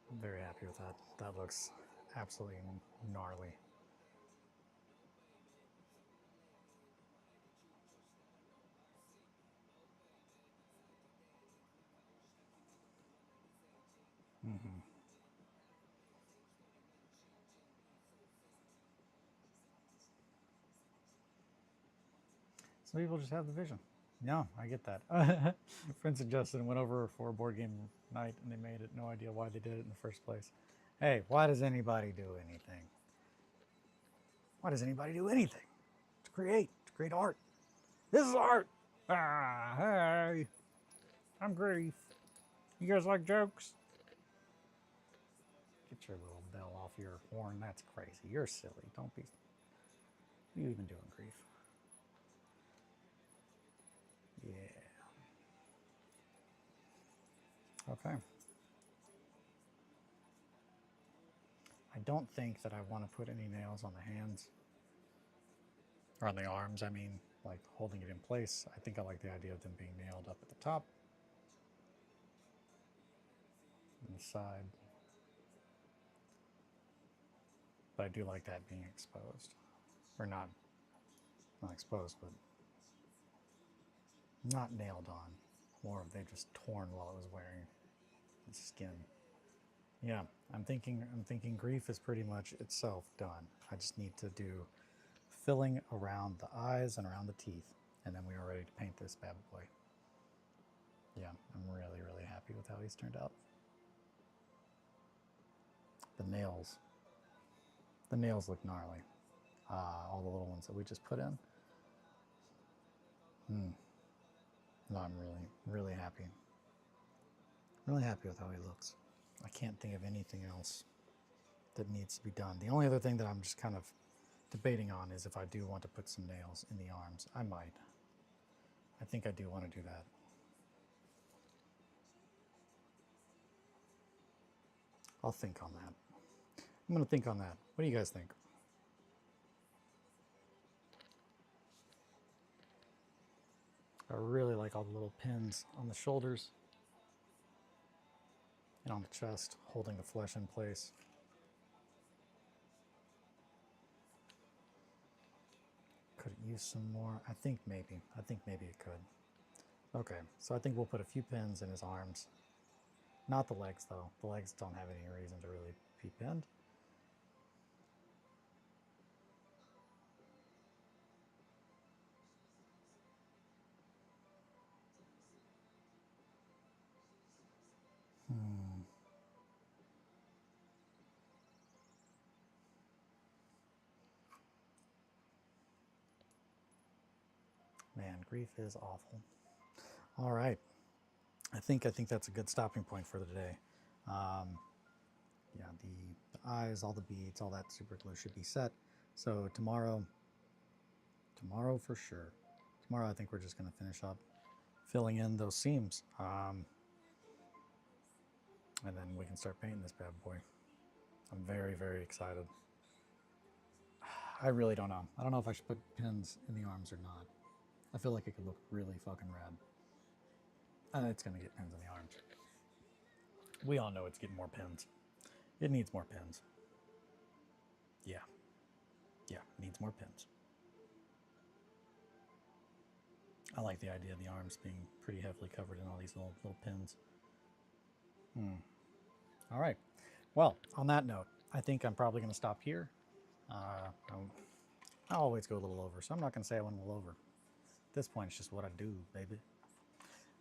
Speaker 1: I'm very happy with that. That looks absolutely gnarly. Some people just have the vision. No, I get that. Friend suggested and went over for a board game night and they made it. No idea why they did it in the first place. Hey, why does anybody do anything? Why does anybody do anything? It's create. To create art. This is art. Ah, hey. I'm Grief. You guys like jokes? Get your little bell off your horn. That's crazy. You're silly. Don't be. What are you even doing, Grief? Yeah. Okay. I don't think that I want to put any nails on the hands. Or on the arms, I mean, like holding it in place. I think I like the idea of them being nailed up at the top and the side. But I do like that being exposed. Or not exposed, but not nailed on. Or they just torn while it was wearing the skin. Yeah, I'm thinking Grief is pretty much itself done. I just need to do filling around the eyes and around the teeth, and then we are ready to paint this bad boy. Yeah, I'm really, really happy with how he's turned out. The nails look gnarly. All the little ones that we just put in. No, I'm really, really happy. Really happy with how he looks. I can't think of anything else that needs to be done. The only other thing that I'm just kind of debating on is if I do want to put some nails in the arms. I might. I think I do want to do that. I'll think on that. I'm going to think on that. What do you guys think? I really like all the little pins on the shoulders and on the chest, holding the flesh in place. Could it use some more? I think maybe it could. Okay, so I think we'll put a few pins in his arms. Not the legs, though. The legs don't have any reason to really be pinned. Man, Grief is awful. All right. I think that's a good stopping point for the day. Yeah, the eyes, all the beads, all that super glue should be set. So tomorrow for sure. Tomorrow I think we're just going to finish up filling in those seams. And then we can start painting this bad boy. I'm very, very excited. I really don't know. I don't know if I should put pins in the arms or not. I feel like it could look really fucking rad. And it's going to get pins in the arms. We all know it's getting more pins. It needs more pins. Yeah. Yeah, it needs more pins. I like the idea of the arms being pretty heavily covered in all these little pins. All right. Well, on that note, I think I'm probably going to stop here. I always go a little over, so I'm not going to say I went a little over. At this point, it's just what I do, baby.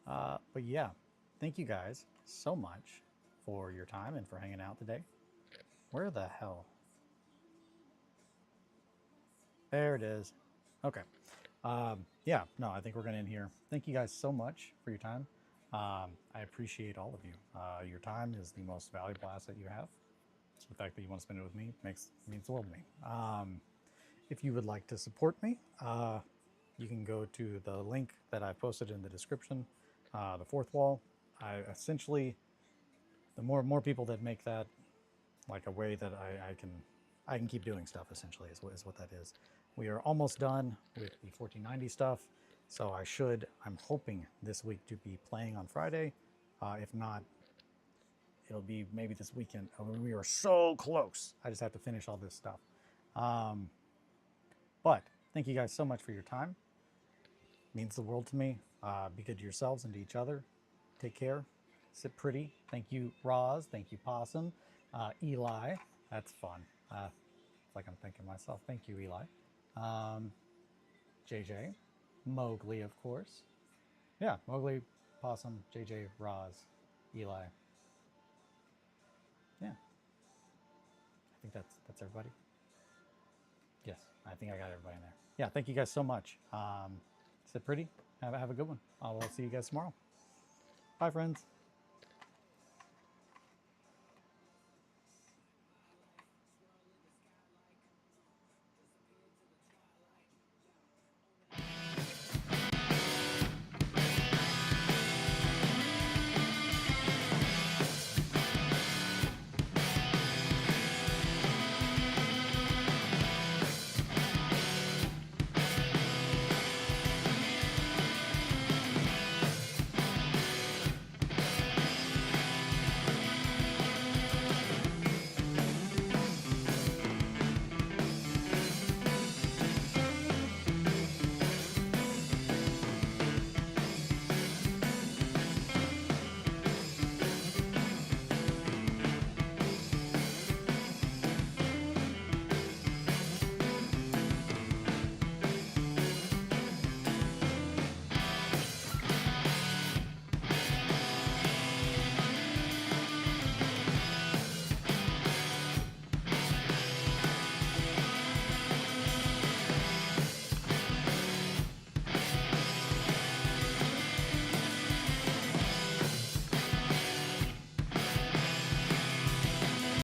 Speaker 1: But yeah, thank you guys so much for your time and for hanging out today. Where the hell? There it is. Okay. Yeah, no, I think we're going to end here. Thank you guys so much for your time. I appreciate all of you. Your time is the most valuable asset you have. So the fact that you want to spend it with me means the world to me. If you would like to support me, you can go to the link that I posted in the description, the fourth wall. I essentially, the more people that make that like a way that I can keep doing stuff, essentially is what that is. We are almost done with the 1490 stuff, so I'm hoping this week to be playing on Friday. If not, it'll be maybe this weekend. We are so close. I just have to finish all this stuff. But thank you guys so much for your time. It means the world to me. Be good to yourselves and to each other. Take care. Sit pretty. Thank you, Roz. Thank you, Possum. Eli. That's fun. It's like I'm thanking myself. Thank you, Eli. JJ. Mowgli, of course. Yeah, Mowgli, Possum, JJ, Roz, Eli. Yeah. I think that's everybody. Yes, I think I got everybody in there. Yeah, thank you guys so much. Sit pretty. Have a good one. I'll see you guys tomorrow. Bye, friends.